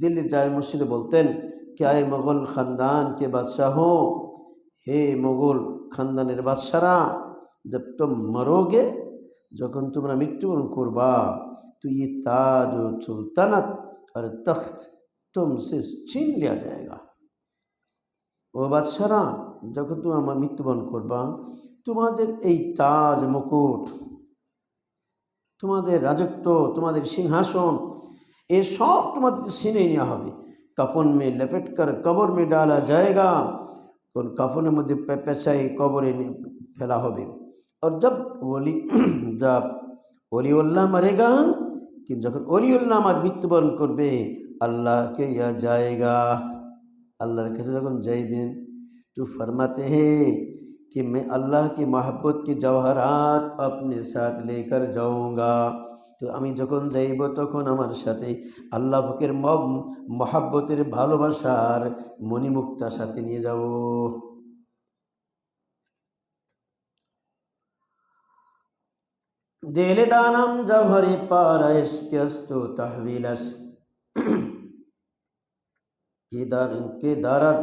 दिल्ली जामे मस्जिद बोलतेন, क्या है मुगल ख़ानदान के बादशाहों, हे मुगल खानदानेर बादशाहरा, जब तुम मरोगे, যখন তোমরা মৃত্যুবরণ করবা, तो ये ताज सुल्तानत और तख्त तुमसे छीन लिया जाएगा। ও বাদশাহরা, যখন তুমি আমার মৃত্যুবরণ করবা, তোমাদের এই তাজ মুকুট, তোমাদের রাজত্ব, তোমাদের সিংহাসন, ये सब तुम्हारे छीने নেওয়া হবে। कफन में लपेट कर कब्र में डाला जाएगा, उन कफन मध्य पेशाई कब्रे फैला होबे। और जब वलीउल्लाह मरेगा, कि जब वलीउल्लाह আমার মৃত্যুবরণ করবে, আল্লাহকে ইয়া जाएगा, अल्लाह के जब जाइबेन, तो फरमाते हैं कि मैं अल्लाह की मोहब्बत के जवाहरात अपने साथ लेकर जाऊंगा। तो তো আমি যখন যাইব তখন আমার সাথে আল্লাহ পাকের মহাব্বতের ভালোবাসার মণিমুক্তা সাথে নিয়ে যাব। দিলে দানম জওহরে পারাইশ কেস্তু তহবিলাস के दारद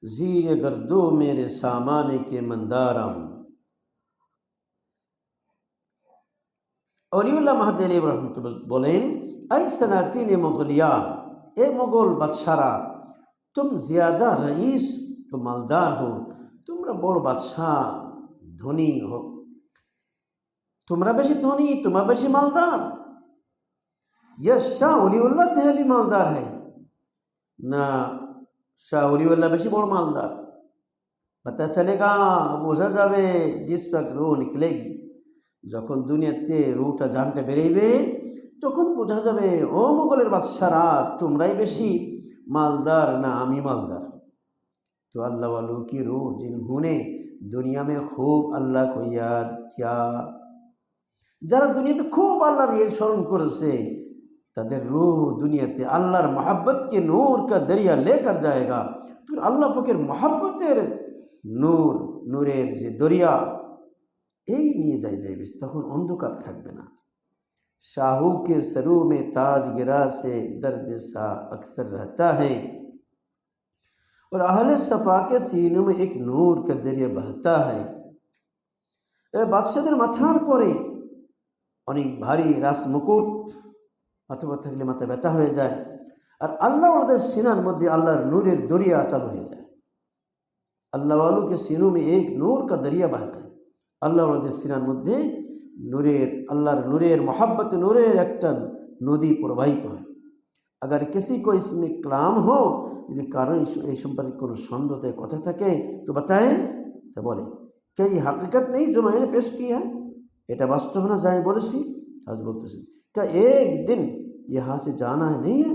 जीर गर्दो मेरे सामाने के मंदारम। অলিউল্লাহ মাহদি রহমতুল্লাহ বলেন, আই সনাতিন মুগলিয়া, এ মুঘল বাদশারা, তুম জিয়াদা রईस তো মালদার হো, তোমরা বড় বাদশাহ ধনী হো, তোমরা বেশি ধনী, তোমরা বেশি মালদার। ये शाह অলিউল্লাহ দেহলি মালদার है না, শাহ অলিউল্লাহ বেশি বড় মালদার। पता चलेगा, বোঝা যাবে, जिस वक्त रूह निकलेगी, যখন দুনিয়াতে রুহটা জানটা বেরোইবে তখন বোঝা যাবে ও মুঘলের বাদশারা তোমরাই বেশি मालदार ना आमी मालदार। तो अल्लाह वालों की रूह जिन्होंने दुनिया में खूब अल्लाह को याद किया, যারা দুনিয়াতে খুব আল্লাহর স্মরণ করেছে তাদের রূহ দুনিয়াতে আল্লাহর मोहब्बत के नूर का दरिया लेकर जाएगा। तो अल्लाह फकीर मोहब्बतेर नूर नूरेर जे दरिया এই নিয়ে যাইবে, তখন অন্ধকার থাকবে না। शाहू के सरू में ताज गिरा से दर्द सा अक्सर रहता है और अहले सफ़ा के सीनों में एक नूर का दरिया बहता है। বাদশাদের মাথার পরে অনেক ভারী রাস মুকুট, অথবা থাকলে মাথা ব্যথা হয়ে যায়, আর আল্লাহ ওদের সিনার মধ্যে আল্লাহর নূরের দরিয়া চালু হয়ে যায়। अल्लाह वालों के सीनों में एक नूर का दरिया बहता है। अल्लाह वालों সিনার মধ্যে नूरेर अल्लाहर नूरेर मोहब्बत नूरेर एक नदी प्रवाहित है। अगर किसी को इसमें कलाम हो, यदि कारण ये संपर्क को सन्देह कथा থাকে तो बताएं, तो बोले क्या ये हकीकत नहीं जो मैंने पेश की है, এটা বাস্তব না যাই বলেছি। আজ বলতেছি क्या एक दिन यहाँ से जाना है, नहीं है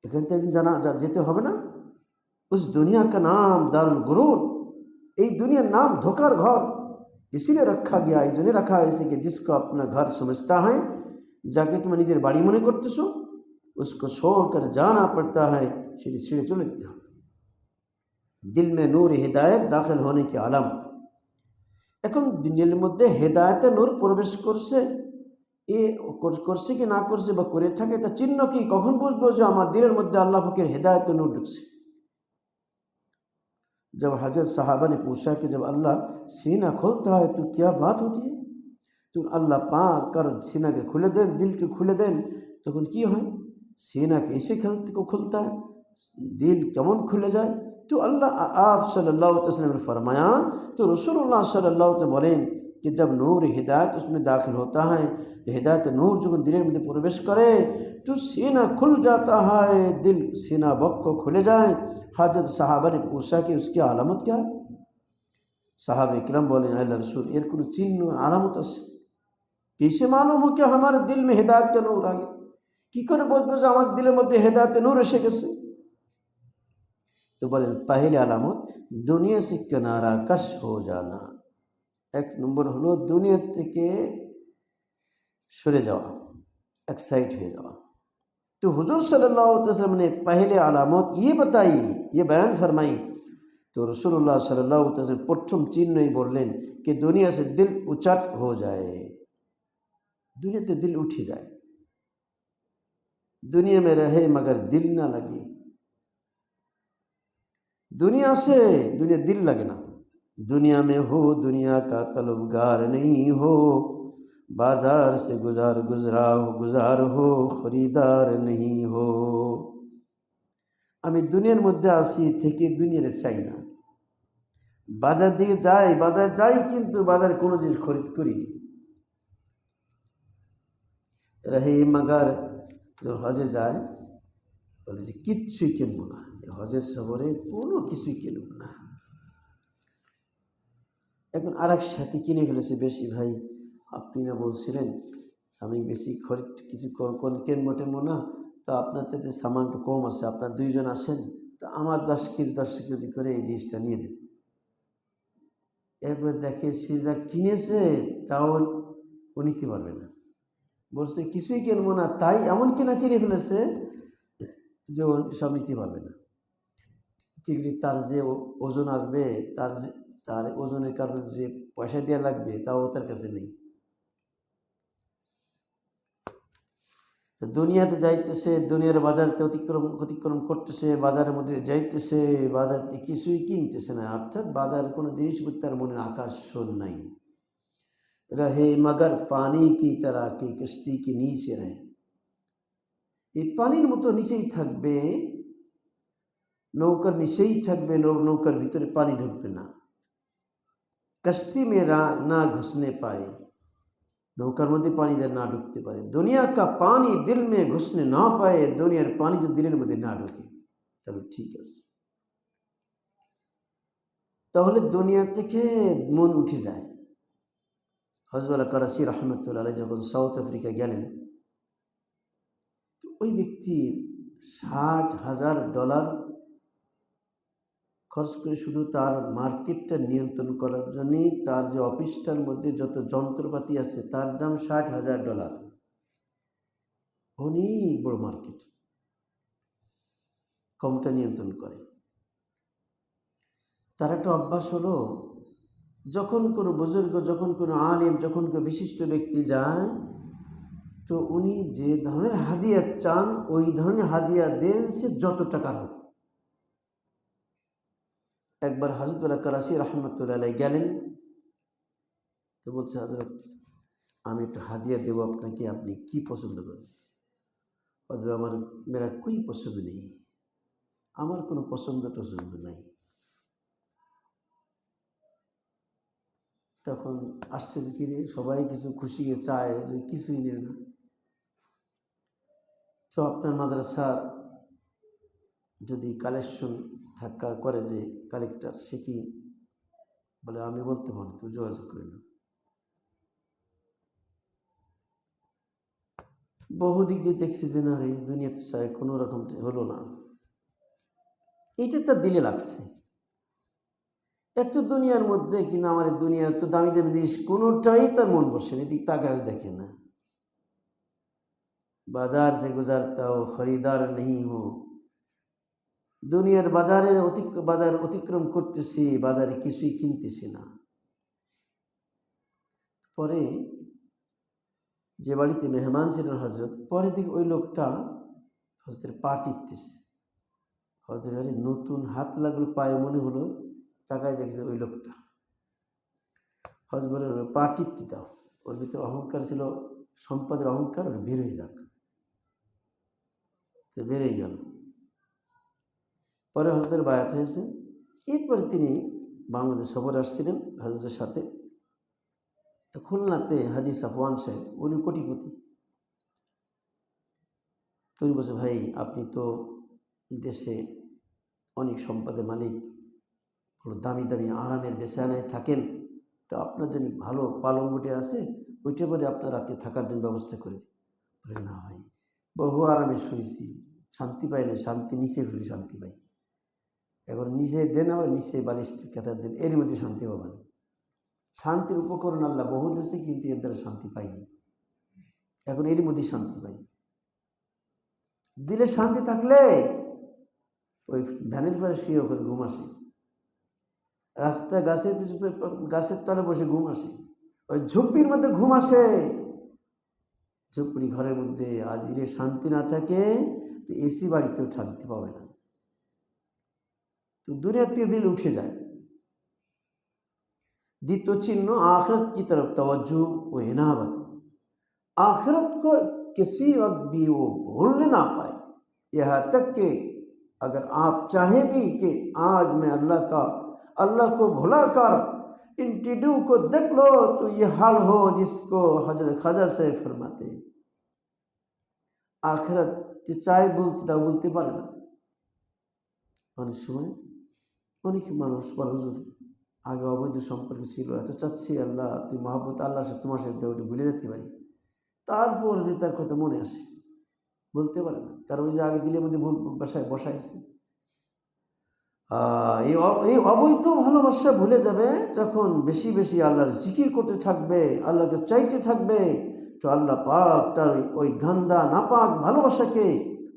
এখান থেকে জানা যেতে হবে না। उस दुनिया का नाम दारुल गुरूर, এই দুনিয়ার নাম ধোকার ঘর, इसीलिए रखा गया, इतने रखा है इसी के जिसको अपना घर समझता है, जाके तुम निजेर बाड़ी मने करतेছো, उसको छोड़कर जाना पड़ता है, सीढ़ी सीढ़े चले जाते हो। दिल में नूर हिदायत दाखिल होने की आलम, এখন দিনের মধ্যে হেদায়েতের নূর প্রবেশ করছে, এ করছে কি না করছে বা করে থাকে তা চিহ্ন কি, কখন বুঝবো যে আমার দিলের মধ্যে আল্লাহ পাকের হেদায়েতের নূর ঢুকছে। जब हजरत साहबा ने पूछा कि जब अल्लाह सीना खोलता है तो क्या बात होती है, तो अल्लाह पाक कर सीना के खुले दें, दिल के खुले दें, तो की है सीना कैसे खुलता है, दिल कमन खुले जाए। तो अल्लाह आप सल्लल्लाहु अलैहि वसल्लम ने फरमाया, तो रसूलुल्लाह सल्लल्लाहु अलैहि वसल्लम बोलें कि जब नूर हिदायत उसमें दाखिल होता है, हिदायत नूर जो दिल में प्रवेश करे तो सीना खुल जाता है, दिल सीना बक को खुले जाए। हजरत साहबा ने पूछा कि उसकी आलामत क्या है, साहब इकरम बोले अल्लाह रसूल एर को चिन्ह आलामत আছে, कैसे मालूम हो कि हमारे दिल में हिदायत का नूर आ गया, কি করে বুঝবো যে আমার দিলের মধ্যে হিদায়তের নূর এসে গেছে। तो बोले पहले आलामत दुनिया से किनारा कश हो जाना, एक नंबर हलो दुनिया থেকে সরে যাওয়া, एक्साइट हो जाओ। तो हुजूर सल्लल्लाहु अलैहि वसल्लम ने पहले आलामत ये बताई, ये बयान फरमाई। तो रसूलुल्लाह सल्लल्लाहु अलैहि वसल्लम प्रथम चिन्ह ही बोलें कि दुनिया से दिल उचट हो जाए, दुनिया से दिल उठी जाए, दुनिया में रहे मगर दिल ना लगे, दुनिया से दुनिया दिल लगे ना, दुनिया में हो दुनिया का तलबगार नहीं हो, बाजार से गुजार हो खरीदार नहीं हो। আমি দুনিয়ার মধ্যে আসি থেকে দুনিয়ার চাই না, বাজার দিয়ে যাই কিন্তু বাজারে কোনো জিনিস খরিদ করিনি। রহে মগর হজে যায় বলে যে কিচ্ছুই কিনবো না, হজের সফরে কোনো কিছুই কিনব না। এখন আর এক সাথী কিনে ফেলেছে বেশি, ভাই আপনি না বলছিলেন আমি বেশি খরিদ কিছু কিনবো টেনবো না, তো আপনার তাতে সামানটা কম আছে, আপনার দুইজন আছেন, তো আমার 10 কেজি করে এই জিনিসটা নিয়ে দিন। এরপর দেখে সে যা কিনেছে তাও ও নিতে পারবে না, বলছে কিছুই কিনবো না, তাই এমন কিনা কিনে ফেলেছে যে ও সব নিতে পারবে না। ঠিক তার যে ওজন আসবে, তার ওজনের কারণে যে পয়সা দেওয়া লাগবে তাও তার কাছে নেই। তো দুনিয়াতে যাইতেছে, দুনিয়ার বাজারতে অতিক্রম করতেছে, বাজারের মধ্যে যাইতেছে, বাজারতে কিছুই কিনতেছে না, অর্থাৎ বাজারের কোনো জিনিসপত্র তার মনে আকর্ষণ নাই। রহে মগর পানি কি तरह की किश्ती के नीचे रहे, এই পানির মতো নিচেই থাকবে, নৌকার নিচেই থাকবে, নৌকার ভিতরে পানি ঢুকবে না, कश्ती में ना घुसने पाए, নৌকার মধ্যে পানি যেন না ঢুকতে পারে। দুনিয়া কা পানি দিল মে ঘুসনে না পায়, দুনিয়ার পানি যদি দিলের মধ্যে না ঢুকে তাহলে ঠিক আছে। তাহলে দুনিয়া থেকে মন উঠে যায়। হযরত কারাসি রহমতুল্লাহ আলাইহি যখন সাউথ আফ্রিকা গেলেন, তো ওই ব্যক্তির $60,000 খরচ করে শুধু তার মার্কেটটা নিয়ন্ত্রণ করার জন্যে, তার যে অফিসটার মধ্যে যত যন্ত্রপাতি আছে তার দাম $60,000। অনেক বড় মার্কেট, কমটা নিয়ন্ত্রণ করে। তার একটা অভ্যাস হলো, যখন কোনো বুজুর্গ, যখন কোনো আলিম, যখন কোনো বিশিষ্ট ব্যক্তি যায়, তো উনি যে ধরনের হাদিয়া চান ওই ধরনের হাদিয়া দেন, সে যত টাকার হোক। একবার হযরত কারাসি রহমতুল্লাহ আলাইহি গেলেন, তো বলছে হযরত আমি একটু হাদিয়া দেবো আপনাকে, আপনি কি পছন্দ করেন? হযরত আমার মেরা কোই পছন্দ নেই, আমার কোনো পছন্দ টছন্দ নাই। তখন আসছে যে কিরে, সবাই কিছু খুশি চায়, যে কিছুই নেয় না। তো আপনার মাদ্রাসার যদি কালেকশন করে যে কালেক্টর, সে কি বলে? আমি বলতে পারি, তো যোগাযোগ করি না। বহু দিক দিয়ে দেখছি যে না রে, দুনিয়াতে চায় কোনো রকম হলো না। এইটা তার দিলে লাগছে। এত দুনিয়ার মধ্যে কিনা আমার দুনিয়া এত দামি দামি জিনিস কোনোটাই তার মন বসে না, এদিক তাকায় দেখে না। বাজার সে গুজারতা হো খরিদার নেই হো, দুনিয়ার বাজার অতিক্রম করতেছি, বাজারে কিছুই কিনতেছি না। পরে যে বাড়িতে মেহমান ছিলেন হযরত, পরে দেখি ওই লোকটা হযরতের পা টিপতেছে। হযরত নতুন হাত লাগলো পায়ে, মনে হলো, তাকায় দেখছে ওই লোকটা। হযরত বলে পা টিপতে দাও, ওর ভিতরে অহংকার ছিল, সম্পদের অহংকার, ওটা বের হয়ে যাক। তো বেড়েই গেল। পরে হযরতের বায়াত হয়েছে। এরপরে তিনি বাংলাদেশ সফরে আসছিলেন হযরতের সাথে। তো খুলনাতে হাজী সাফওয়ান সাহেব, উনি কোটিপতি। তুই বলছে, ভাই আপনি তো দেশে অনেক সম্পদের মালিক, বড় দামি দামি আরামের বেসানায় থাকেন, তো আপনার জন্য ভালো পালঙ্গটি আছে, ওইটা পরে আপনার রাতে থাকার জন্য ব্যবস্থা করে দিই। বলে, না ভাই, বহু আরামে শুয়েছি, শান্তি পাই না, শান্তি নিচে ফেলে শান্তি পাই। এখন নিচে দেন, আবার নিচে বালিশ কেতার দেন, এর মধ্যে শান্তি পাবেন। শান্তির উপকরণ আল্লাহ বহু দেশে, কিন্তু এর দ্বারা শান্তি পাইনি। এখন এর মধ্যে শান্তি পাই। দিলে শান্তি থাকলে ওই ভ্যানের পরে শুয়ে ওখানে ঘুম আসে, রাস্তায় গাছের তলে বসে ঘুম আসে, ওই ঝুপড়ির মধ্যে ঘুম আসে। ঝুপড়ি ঘরের মধ্যে আজ দিলে শান্তি না থাকে, তো এসি বাড়িতেও শান্তি পাবে না। তো দুনিয়ার থেকে দিল উঠে যায়। द्वितीय चिन्ह आखिरत की तरफ तवज्जो व इनाबत। आखिरत को किसी वक्त भी वो भूलने ना पाए, यहाँ तक कि अगर आप चाहे भी कि आज मैं अल्लाह को भुला कर इंटरव्यू को देख लो, तो ये हाल हो जिसको हजरत ख्वाजा से फरमाते, आखिरत चाहे बोलते ता बोलते पारे ना। অনেক সময় অনেক মানুষ বলে, হুজুর আগে অবৈধ সম্পর্ক ছিল, এত চাচ্ছি আল্লাহ, তুই মহব্বত আল্লাহর সাথে তোমার সাথে ওটা ভুলে যেতে পারি, তারপর যে তার কথা মনে আসে বলতে পারে না, কারণ ওই যে আগে দিলের মধ্যে ভুল বসাইছে। এই অবৈধ ভালোবাসা ভুলে যাবে যখন বেশি বেশি আল্লাহর জিকির করতে থাকবে, আল্লাহকে চাইতে থাকবে, তো আল্লাহ পাক তার ওই গান্দা নাপাক ভালোবাসাকে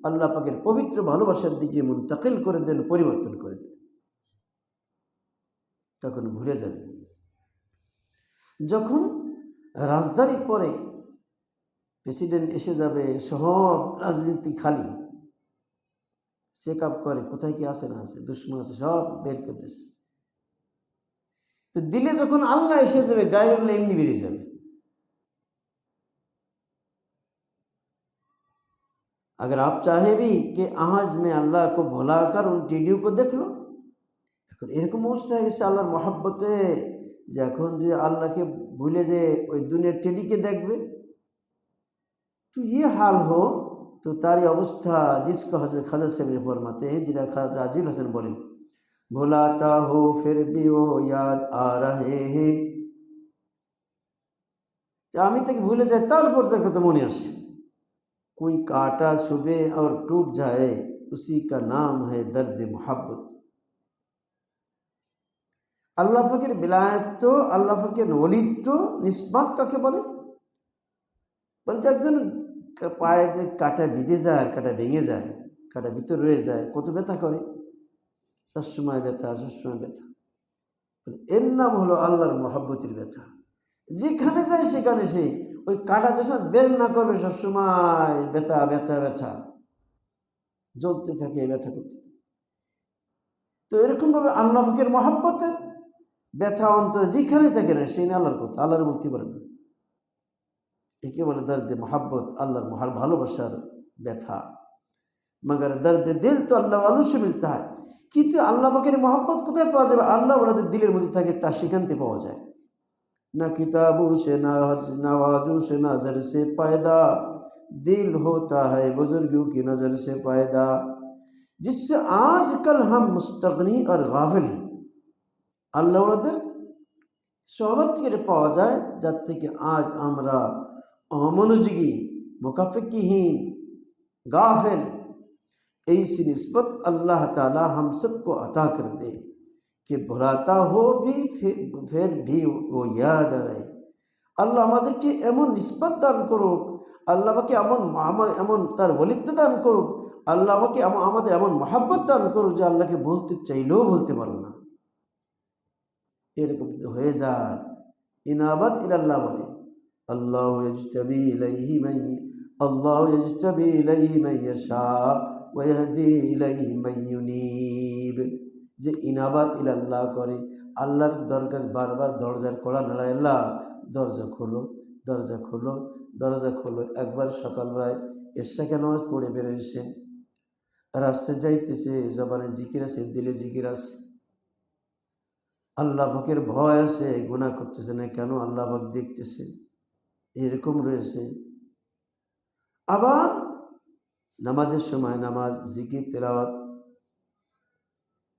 আল্লাহ পাকের পবিত্র ভালোবাসার দিকে মুন্তাকিল করে দেন, পরিবর্তন করে দেন। তখন ভুলে যাবে। যখন রাজধানীর পরে প্রেসিডেন্ট এসে যাবে, সব রাজনীতি খালি, চেক আপ করে কোথায় কি আছে না আছে, দুশ্মন আছে, সব বের করতেছে। तो दिले যখন আল্লাহ এসে যাবে, গায়রুল্লাহ এমনি বেরিয়ে যাবে। अगर आप चाहे भी कि आज मैं अल्लाह को भुलाकर उन टेडियों को देख लो, এখন এরকম অবস্থা হয়ে গেছে আল্লাহর মহব্বতে যে এখন যে আল্লাহকে ভুলে যে ওই দুনিয়ার টেডিকে দেখবে, तो ये हाल हो तो तारी अवस्था जिसको हजरत खाजा साहब फरमाते हैं, जिला खाजा आजिल हसन बोलें, भुलाता हो फिर भी वो याद आ रहे हैं, আমি তাকে ভুলে যাই তারপর তার কথা মনে আসে। कोई कांटा छुबे और टूट जाए उसी का नाम है दर्द मोहब्बत। আল্লাহ পাকের বিলায়াত, আল্লাহ পাকের ওলিত্ব নিসবত কাকে বলে? বলে যে একজন পায়ে যে কাঁটা বিঁধে যায় আর কাঁটা ভেঙে যায়, কাঁটা ভিতরে রয়ে যায়, কত ব্যথা করে, সবসময় ব্যথা, সবসময় ব্যথা। এর নাম হলো আল্লাহর মহব্বতের ব্যথা। যেখানে যায় সেখানে সে ওই কাঁটা যখন বের না করবে, সবসময় ব্যথা ব্যথা ব্যথা জ্বলতে থাকে, ব্যথা করতে থাকে। তো এরকমভাবে আল্লাহ পাকের মহব্বতের ব্যথা অন্তরে যেখানে থাকে না, সেই আল্লাহর কথা, আল্লাহর বলতে পারে না। একে বলে দর্দে মোহাব্বত, আল্লাহর ভালোবাসার ব্যথা। মগর দর্দে দিল তো আল্লাহ আলু সে মিলতা হয়। কিন্তু আল্লাহ পাকের মহব্বত কোথায় পাওয়া যাবে? আল্লাহ ওনাদের দিলের মধ্যে থাকে, তা সেখান থেকে পাওয়া যায় না। किताबों से ना नवाजों से नजर से पैदा, दिल होता है बुजुर्गों की नजर से पैदा, जिससे आजकल हम मुस्तगनी और गाफिल हैं। আল্লাহ ওনাদের সোহবত থেকে পাওয়া যায়, যার থেকে আজ আমরা অমনোযোগী, मुकाफ़िकीहीन, गाफिल। ऐसी निस्बत अल्लाह ताला हम सबको अता कर दे कि भुलाता हो भी फिर भी वो याद रहे। আল্লাহ আমাদেরকে এমন নিসবত দান করুক, আল্লাহ আমাকে এমন তার ওলিত্ব দান করুক, আল্লাহ আমাকে আমাদের এমন মহাব্বত দান করুক যে আল্লাহকে বলতে চাইলেও বলতে পারবো না। এরকম যদি হয়ে যায়, ইনাবাত ইলাল্লাহ বলে, আল্লাহু ইয়াজতাবি ইলাইহি মান ইয়াশা ওয়া ইয়াহদি ইলাইহি মান ইউনীব। যে ইনাবাত ইলাল্লাহ করে, আল্লাহর দরকার বারবার দরজার কড়া নাড়ায়, আল্লাহ দরজা খোলো, দরজা খোলো, দরজা খোলো। একবার সকালবেলায় এশাকে নামাজ পড়ে বেরোয়েছে, রাস্তায় যাইতেছে, জবানে জিকির আছে, দিলে জিকির আছে, আল্লাহ পাকের ভয় আছে, গুনাহ করতেছে না কেন, আল্লাহ পাক দেখতেছে, এরকম রয়েছে। আবার নামাজের সময় নামাজ, জিকির, তেলাওয়াত,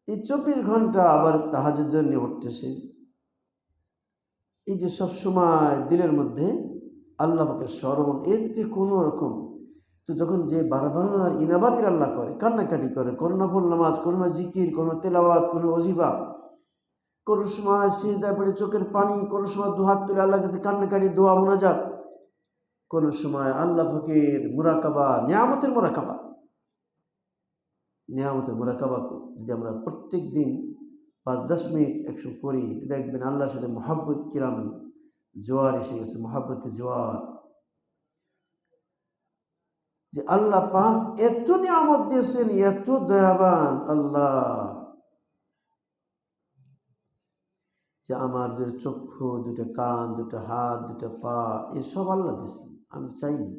এই 24 ঘন্টা আবার তাহাজ্জুদের জন্য উঠতেছে। এই যে সব সময় দিলের মধ্যে আল্লাহ পাকের স্মরণ, এর যে কোনো রকম। তো যখন যে বারবার ইনাবাতির আল্লাহ করে, কান্নাকাটি করে, কোনো নফল নামাজ, কোনো জিকির, কোনো তেলাওয়াত, কোনো ওজিফা, কোনো সময় সিজদায় পড়ে চোখের পানি, কোনো সময় দুহাত তুলে আল্লাহর কাছে কান্নাকাটি, দোয়া মুনাজাত, কোনো সময় আল্লাহ পাকের মুরাকাবা, নিয়ামতের মুরাকাবা। নিয়ামতের মুরাকাবা যদি আমরা প্রত্যেক দিন 5-10 মিনিট একশো করি, দেখবেন আল্লাহর সাথে মহাব্বত কিরাম জোয়ার এসে গেছে, মহাব্বতের জোয়ার। যে আল্লাহ পাক এত নিয়ামত দিয়েছেন, এত দয়াবান আল্লাহ, যে আমার দুটো চক্ষু, দুটো কান, দুটো হাত, দুটো পা, এসব আল্লাহ দিয়েছেন, আমি চাইনি।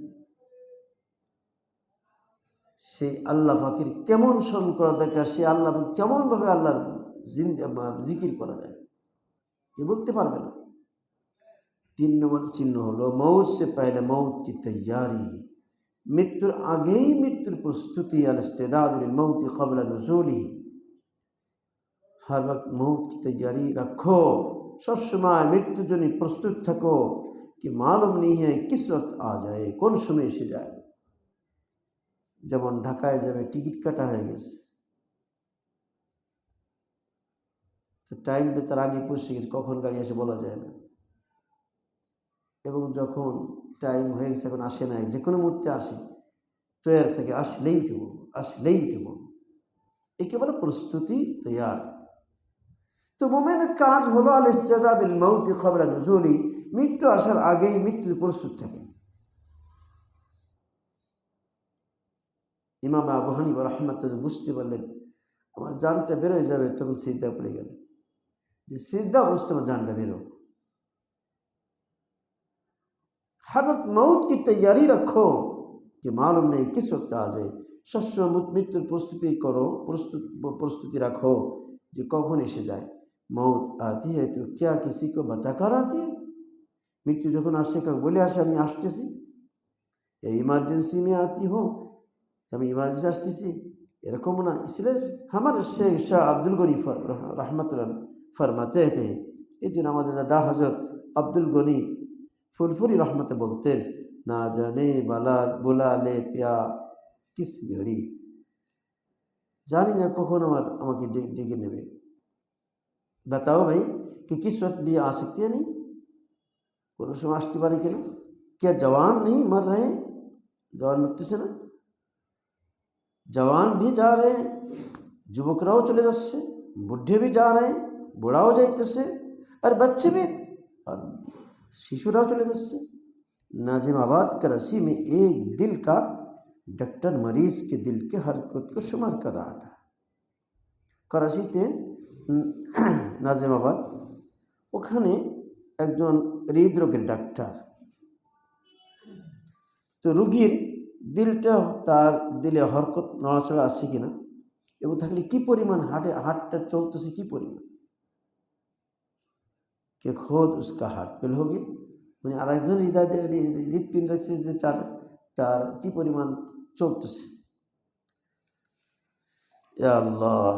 সেই আল্লাহ পাকের কেমন স্মরণ করা দরকার, সে আল্লাহ কেমনভাবে আল্লাহর জিকির করা যায়, এ বলতে পারবে না। 3 নম্বর চিহ্ন হলো মৌত সে পহলে মৌত কি তৈয়ারি, মৃত্যুর আগেই মৃত্যুর প্রস্তুতি। আল ইস্তেদাদ লিল মৌত ক্বাবলা নুজুলি, हर वक्त मौत की तैयारी रखो, सब समय मृत्यु जन प्रस्तुत थको कि मालूम नहीं है किस वक्त आ जाए, कौन समय एसे जाए। যেমন ঢাকায় যাবে, টিকিট কাটা হয়ে গেছে, তো টাইম তার আগে পৌঁছে গেছে, কখন গাড়ি আসে বলা যায় না। এবং যখন টাইম হয়ে গেছে এখন আসে নাই, যে কোনো মুহূর্তে আসে, তৈয়ার থেকে আসলেই উঠে পড়বো, আসলেই উঠে পড়বো, একেবারে প্রস্তুতি তৈয়ার। তো মোমেনের কাজ হলো আল ইস্তেদাদ বিল মাউতি ক্বাবলা নুজুলি, মৃত্যু আসার আগেই মৃত্যুর প্রস্তুত থাকে। ইমাম আবু হানিফা রাহমাতুল্লাহ বুঝতে পারলেন আমার জানটা বেরোয় যাবে, তখন সিজদা পড়ে গেল, যে সিজদা অবস্থা আমার জানটা বেরো। হালত মৌত की तैयारी रखो कि मालूम नहीं किस वक्त आ जाए। সবসময় মৃত্যুর প্রস্তুতি করো, প্রস্তুতি রাখো যে কখন এসে যায়। মৌত আতি है तो क्या किसी को बताकर आती है। মৃত্যু যখন আসে কাউকে বলে আসে আমি আসতেছি, এই ইমার্জেন্সি মে আতি হো, আমি ইমার্জেন্সি আসতেছি, এরকমও না। इसलिए हमारे शेख शाह अब्दुल गनी रहमतुल्लाह फरमाते थे, এই জন্য আমাদের দাদা হযরত আব্দুল গনি ফুলফুরি রহমতে বলতেন, না জানে বুলা লে প্যা কিস ঘড়ি, জানি না কখন আমাকে ডেকে নেবে। बताओ भाई कि किस वक्त भी आ सकती है, नहीं কোনো সময় আসতে পারে কেন। क्या जवान नहीं मर रहे हैं, जवान मृत्यु से ना, जवान भी जा रहे हैं, যুবকরাও চলে যাচ্ছে, বুদ্ধে भी जा रहे हैं, বুড়াও যাইতেছে, আর বাচ্চা भी, আর शिशुराव चले जाते। नाजिमाबाद कराची में एक दिल का डॉक्टर मरीज के दिल के हरकत को शुमार कर रहा था। कराची ते नाजिमाबाद ওখানে একজন হৃদরোগের ডাক্তার, তো রোগীর দিলটা, তার দিলে হরকত নড়াচড়া আছে কিনা এবং থাকলে কি পরিমাণ হার্টটা চলতেছে কি পরিমাণ, कि खुद उसका हार्ट फेल हो गया। মানে আরেকজন হৃদপিণ্ড দেখছে যে তার কি পরিমাণ চলতেছে। या अल्लाह,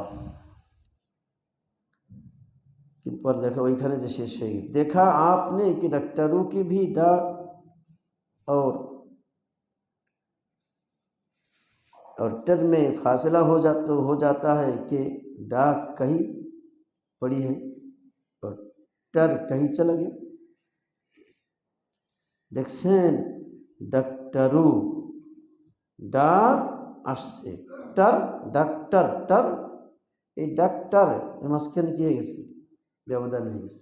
কিন্তু পর দেখা ওইখানে যে শেষ হয়ে গেছে। देखा आपने कि डॉक्टरों की भी डाक और टर में फासला हो जाता है कि डाक कहीं पड़ी है और टर कहीं चला गया। দেখছেন ডাক্তারু, ডাক আসছে, টার ডাক্তার, টার এই ডাক্তার মাঝখানে কি হয়ে গেছে, ব্যবধান হয়ে গেছে,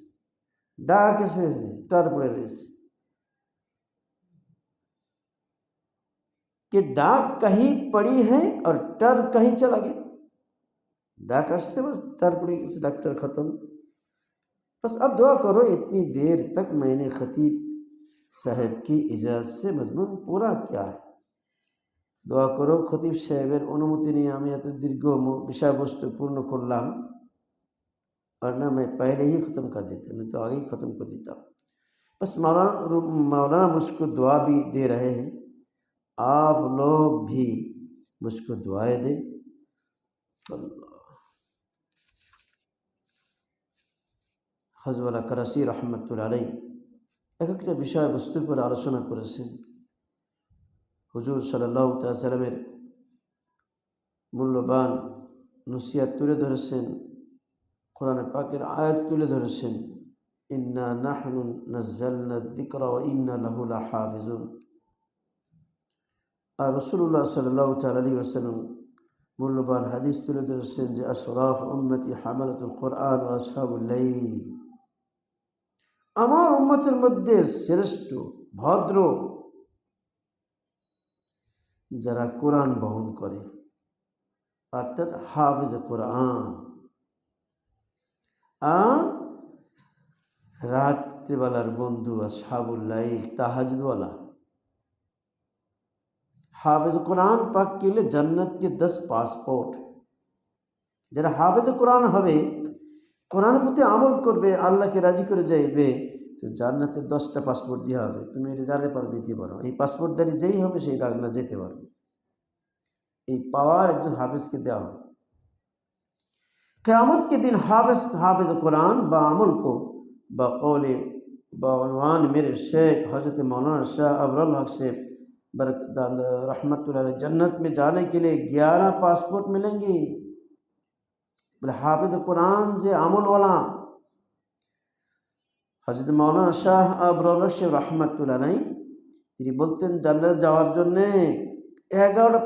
ডাক এসে টার পড়ে রয়েছে। कि डाक कहीं पड़ी है और टर कहीं चला गया। डाक আসছে बस टर पड़ी गई, डॉक्टर खत्म। बस अब दुआ करो, इतनी देर तक मैंने खतीब साहब की इजाज़त से मजमून पूरा किया है। দোয়া করো খতিব সাহেবের অনুমতি নিয়ে আমি এত দীর্ঘ বিষয়বস্তু পূর্ণ করলাম, वरना मैं पहले ही ख़त्म कर देता, मैं तो आगे ही ख़त्म कर देता। बस मौलाना मुझको दुआ भी दे रहे हैं, आप लोग भी मुझको दुआएं दें। হযরত कराची रहमतुल्लाह अलैह একটা বিষয়বস্তুর উপর আলোচনা করেছেন। হুজুর সাল্লাল্লাহু তাআলা সাল্লামের মূল্যবান নসিহত তুলে ধরেছেন, কোরআনে পাকের আয়াত তুলে ধরেছেন, ইন্না নাহনু নাযালনা যিকরা ওয়া ইন্না লাহু লাহাফিজুন। আর রাসূলুল্লাহ সাল্লাল্লাহু তাআলা আলাইহি ওয়াসাল্লাম মূল্যবান হাদিস তুলে ধরেছেন যে আশরাফ উম্মতি হামালাতুল কোরআন ওয়া আসহাবুল লাইল, আমার উম্মতের মধ্যে শ্রেষ্ঠ ভদ্র যারা কোরআন বহন করে, অর্থাৎ হাফিজ কোরআন, আর রাত্রিবেলার বন্ধু আসহাবুল লাইল, তাহাজ্জুদওয়ালা। हाफिज कुरान पाक के लिए जन्नत के 10 पासपोर्ट। যারা হাফিজ কোরআন হবে, কোরআনের প্রতি আমল করবে, আল্লাহকে রাজি করে যাইবে, তো জান্নাতে 10টা পাসপোর্ট দেওয়া হবে। তুমি রেজাল্টের পর দিতে পারো, এই পাসপোর্টদারি যেই হবে সেই জান্নাতে যেতে পারবে। এই পাওয়ার একজন হাফিজকে দেওয়া হবে। क़यामत के दिन हाफिज कुरान बा अमल को बकौले बवान मेरे शेख हज़रत मौलाना शाह अबरुल हक से रहमतुल्लाह जन्नत में जाने के लिए 11 पासपोर्ट मिलेंगे। बोले हाफिज कुरान जे अमल वाला হযরত মাওলানা শাহ আবরার সাহেব রাহমাতুল্লাহ আলাইহি তিনি বলতেন জান্নাতে যাওয়ার জন্যে 11টা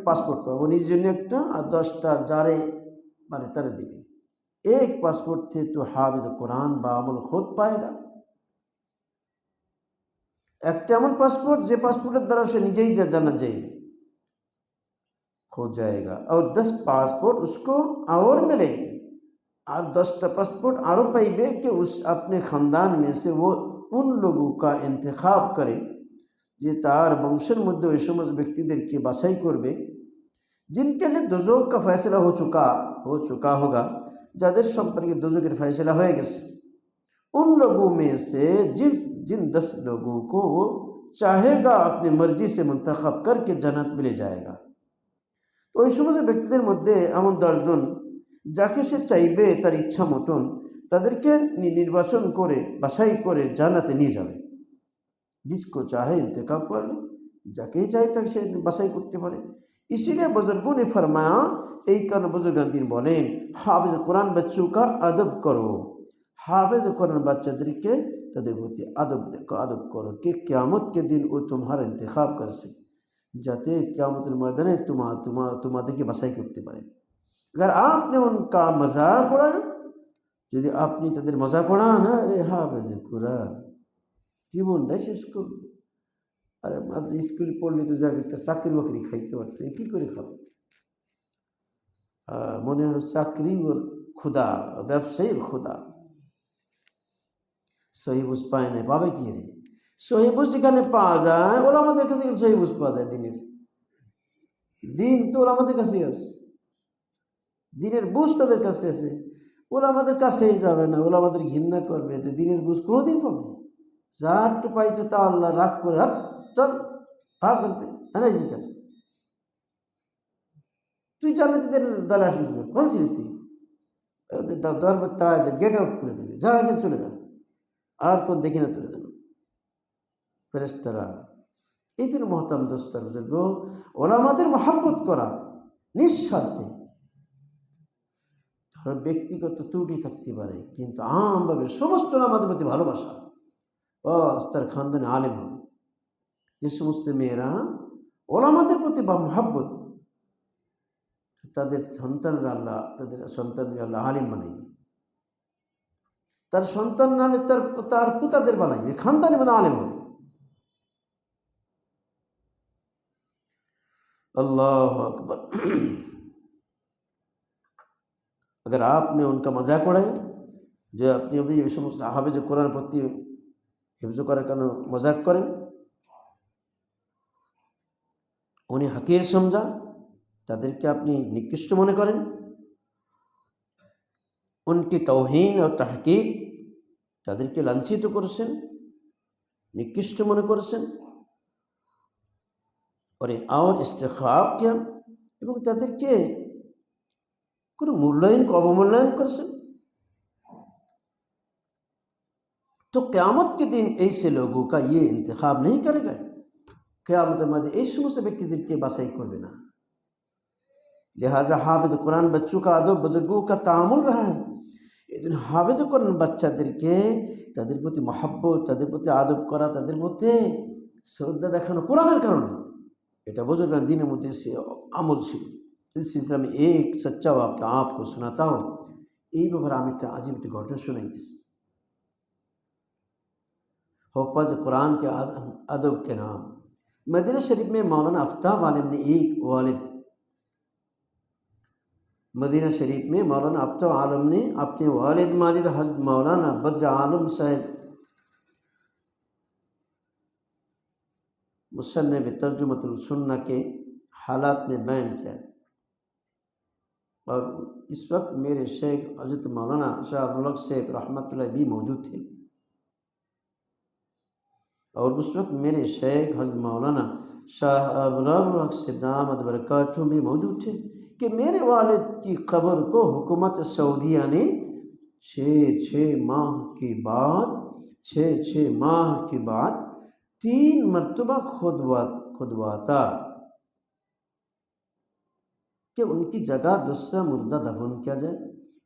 পাসপোর্ট পাবো, নিজের জন্য একটা আর 10টা যারে মানে তারে দিবে। एक पासपोर्ट थे तो हाफिज कुरान बामुल खुद पाएगा। একটা এমন পাসপোর্ট যে পাসপোর্টের দ্বারা সে নিজেই জান্নাত যাইবে, हो जाएगा, और 10 पासपोर्ट उसको और मिलेगी, और 10টা पासपोर्ट और पाइबे कि उस अपने ख़ानदान में से वो उन लोगों का इंतखाब करे যে তার বংশের মধ্যে ওই সমস্ত ব্যক্তিদেরকে বাছাই করবে जिनके लिए दोज़ख का फैसला हो चुका होगा, যাদের সম্পর্কে दोज़खेर फैसला হয়ে গেছে। उन लोगों में से जिन 10 लोगों को वो चाहेगा अपनी मर्जी से मुंतखब करके जन्नत में ले जाएगा। तो ওই সমস্ত ব্যক্তিদের মধ্যে এমন 10 জন যাকে সে চাইবে তার ইচ্ছা মতন তাদেরকে নির্বাচন করে বাছাই করে জান্নাতে নিয়ে যাবে। जिसको चाहे इंतखाब कर ले, যাকেই চাই তাকে সে বাছাই করতে পারে। इसीलिए बुजुर्गों ने फरमाया, एक कारण बुजुर्गान दिन बोलें हाफिज कुरान बच्चों का अदब करो, हाफिज कुरान বাচ্চাদেরকে তাদের প্রতি আদব করো कि क़यामत के दिन वो तुम्हारा इंतखाब कर सके, যাতে क़यामतुल मैदाने তোমাদেরকে বাছাই করতে পারে। अगर आपने उनका मजाक उड़ाया, যদি আপনি তাদের মজাক উড়ান, আরে হাফিজ কুরআন জীবনটাই শেষ করবে, আরে মাত্র স্কুলে পড়লে তো যাকে একটা চাকরি বাকরি খাইতে পারতো, কী করে খাবে? মনে হয় চাকরি ওর ক্ষুধা, ব্যবসায়ীর ক্ষুধা। সহিবুজ পায় না, পাবে কি রে? সহিবুজ যেখানে পাওয়া যায়, ওরা আমাদের কাছে সহিবুজ পাওয়া যায়। দিন তো ওরা আমাদের কাছেই আছে, দিনের বুঝ তাদের কাছে আছে। ওরা আমাদের কাছেই যাবে না, ওরা আমাদের ঘৃণা করবে, দিনের বুঝ কোনোদিন পাবে? যা একটু পাইতো তা আল্লাহ রাগ করে হাত চল ভাগ করতে হ্যাঁ কেন? তুই জান্নাতীদের দলে আসলি কি করে? ছিলি তুই? দরবার তাড়াই দেবে, গেট আউট করে দেবে, যা এখানে চলে যা, আর কোন দেখি না তুলে যেন ফেরেশতারা। এই জন্য মহতারাম দোস্তার বুজুর্গ, ওলামাদের মহব্বত করা নিঃস্বার্থে। ব্যক্তিগত ত্রুটি থাকতে পারে, কিন্তু আমভাবে সমস্ত ওলামাদের প্রতি ভালোবাসা, বাস তার খানদানে আলেম হবে। যে সমস্ত মেয়েরা ওলামাদের প্রতি বা মহব্বত, তাদের সন্তানরা আল্লাহ আলিম বানাইবে, তার সন্তান নাহলে তার পুতাদের বানাইবে, খানদানে মানে আলেম হবে। अल्लाह अकबर। अगर आपने उनका मजाक उड़ाया, जो अपनी अपनी ये समस्त हाफिज कुरान प्रति हिफ्ज करार कारण मजाक करें, उन्हें हकीर समझा, তাদেরকে আপনি নিকৃষ্ট মনে করেন, उनकी तौहीन और तहकीर, তাদেরকে লাঞ্ছিত করেছেন, নিকৃষ্ট মনে করেছেন, और इस्तेखाब किया এবং তাদেরকে কোনো মূল্যায়ন অবমূল্যায়ন করেছেন, तो क़यामत के दिन ऐसे लोगों का ये इंतखाब नहीं करेगा। क़यामत में এই সমস্ত ব্যক্তিদেরকে বাছাই করবে না। लिहाजा हाफिज कुरान बच्चों का अदब बुजुर्गों का तामुल रहा है। এজন্য হাফিজ কুরআন বাচ্চাদেরকে তাদের প্রতি মহব্বত, তাদের প্রতি আদব করা, তাদের মধ্যে শ্রদ্ধা দেখানো কোরআনের কারণে, এটা বুজুর্গান দিনের মধ্যে সে আমল ছিল। इस सिलसिले में एक सच्चा वाक़या आपको सुनाता हूँ। এই ব্যাপারে আমি একটা আজীব একটা ঘটনা শোনাইতেছি। हुफ़्ज़ कुरान के अदब के नाम, मदीना शरीफ में मौलाना आफ्ताब आलिम ने एक वालिद, मदीना शरीफ में मौलाना आफ्ताब आलम ने अपने वालिद माजिद हज़रत मौलाना बद्र आलम साहब मुसन्निफ़ तर्जुमतुल सुन्ना के हालात में बयान किया। और इस वक्त मेरे शेख हज़रत मौलाना शाह अब्दुल हक साहब रहमतुल्लाह भी मौजूद थे, और उस वक्त मेरे शेख हज़रत मौलाना शाह अब्दुल हक साहब दामद बरकातुहू भी मौजूद थे कि मेरे वालिद की क़ब्र को हुकूमत सऊदीया ने 6 माह के बाद 3 मरतबा खुदवाता कि उनकी जगह दूसरा मुर्दा दफन किया जाए,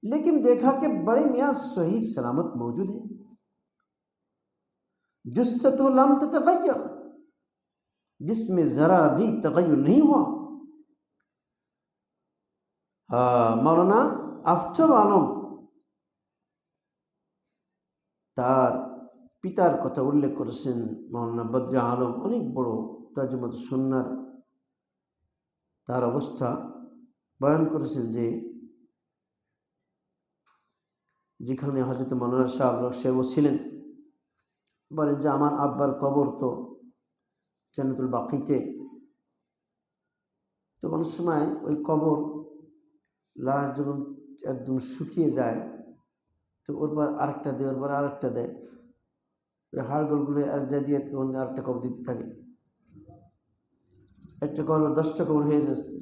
लेकिन देखा कि बड़े मियाँ सही सलामत मौजूद है। जुस्सतु लम ततगय्यर, जिसमें ज़रा भी तगय्युर नहीं हुआ। मौलाना আফতাব আলম তার পিতার কথা উল্লেখ করেছেন। মৌলানা বদরে আলম অনেক বড় তাজুমত সুন্নার তার অবস্থা বয়ান করেছেন যে যেখানে হযরত মৌলানা সাহেব সেও ছিলেন, বলেন যে আমার আব্বার কবর তো জান্নাতুল বাকিতে, তো অনেক সময় ওই কবর লাশ যখন একদম শুকিয়ে যায় তো ওর পর আরেকটা দেয়, ওর পর আরেকটা দেয়, ওই হাড়গোড়গুলো এক জায়গায় দিয়ে তখন আরেকটা কবর দিতে থাকে। একটা কবর 10টা কবর হয়ে যাচ্ছে,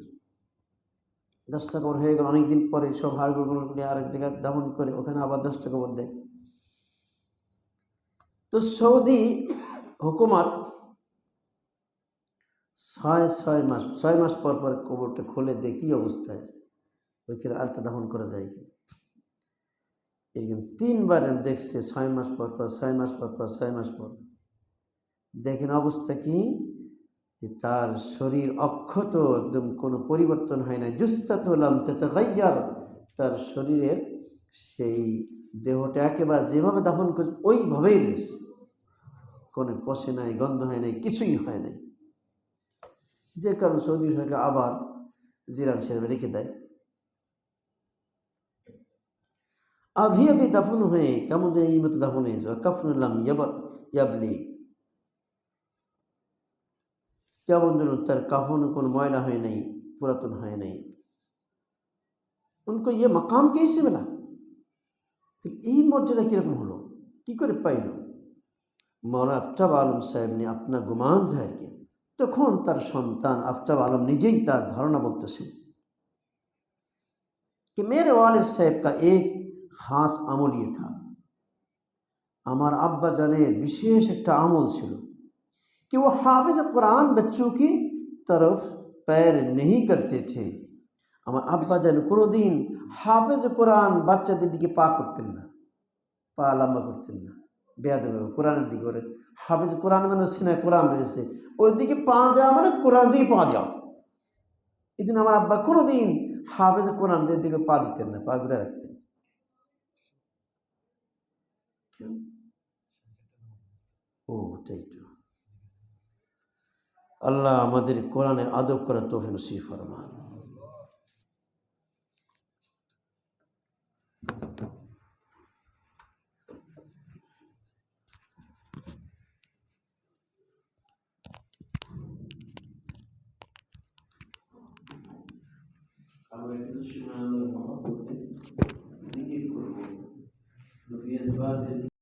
10টা কবর হয়ে গেল, অনেকদিন পরে সব হাড়গোড়গুলো আরেক জায়গায় দাফন করে ওখানে আবার 10টা কবর দেয়। তো সৌদি হুকুমত 6 মাস পর পর কবরটা খুলে দেয় কি অবস্থা আছে, ওইখানে আরেকটা দাফন করা যায় কি। এরকম 3বার দেখছে, 6 মাস পর পর, 6 মাস পর পর, 6 মাস পর। দেখেন অবস্থা কি, তার শরীর অক্ষত, একদম কোনো পরিবর্তন হয় না। জুসসাতু লাম তাতাগায়্যার, তার শরীরের সেই দেহটা একেবারে যেভাবে দাফন করে ওইভাবেই রয়েছে, কোনো পচে নাই, গন্ধ হয় নাই, কিছুই হয় নাই। যে কারণ সৌদি সরকার আবার জিরান সাহেব রেখে দেয়। अभी अभी दफन हुए কেমন যে এই মতো দাফন হয়েছে। কাফনুল্লাম ইয়াবলি, কেমন যেন তার কাফন কোনো ময়লা হয় নাই, পুরাতন হয় নাই। उनको ये मकाम कैसे मिला, তো এই মর্যাদা কীরকম হলো, কী করে পাইল? মৌলানা আফতাব আলম সাহেব ने अपना गुमान जाहिर किया। তখন তার সন্তান আফতাব আলম নিজেই তার ধারণা বলতেছেন कि मेरे वालिद साहब का एक खास আমল ये था, আমার আব্বা জানের বিশেষ একটা আমল ছিল कि वो हाफिज कुरान बच्चों की तरफ पैर नहीं करते थे। আমার আব্বা জান কোনোদিন হাফেজ কোরআন বাচ্চাদের দিকে পা করতেন না, পা লম্বা করতেন না, বেয়াদব কোরআনের দিকে করে। হাফেজ কোরআন মানে সিনায় কোরআন রয়েছে, ওই দিকে পা দেওয়া মানে কোরআন দিকে পা দেওয়া। এই জন্য আমার আব্বা কোনোদিন হাফেজ কোরআনদের দিকে পা দিতেন না, পা ঘুরে রাখতেন। ও তাই তো, আল্লাহ আমাদের কোরআনের আদব করার তৌফিক নসিব ফরমান। আমরা কিন্তু সুবহানাল্লাহ মহব্বতে জিকির করব।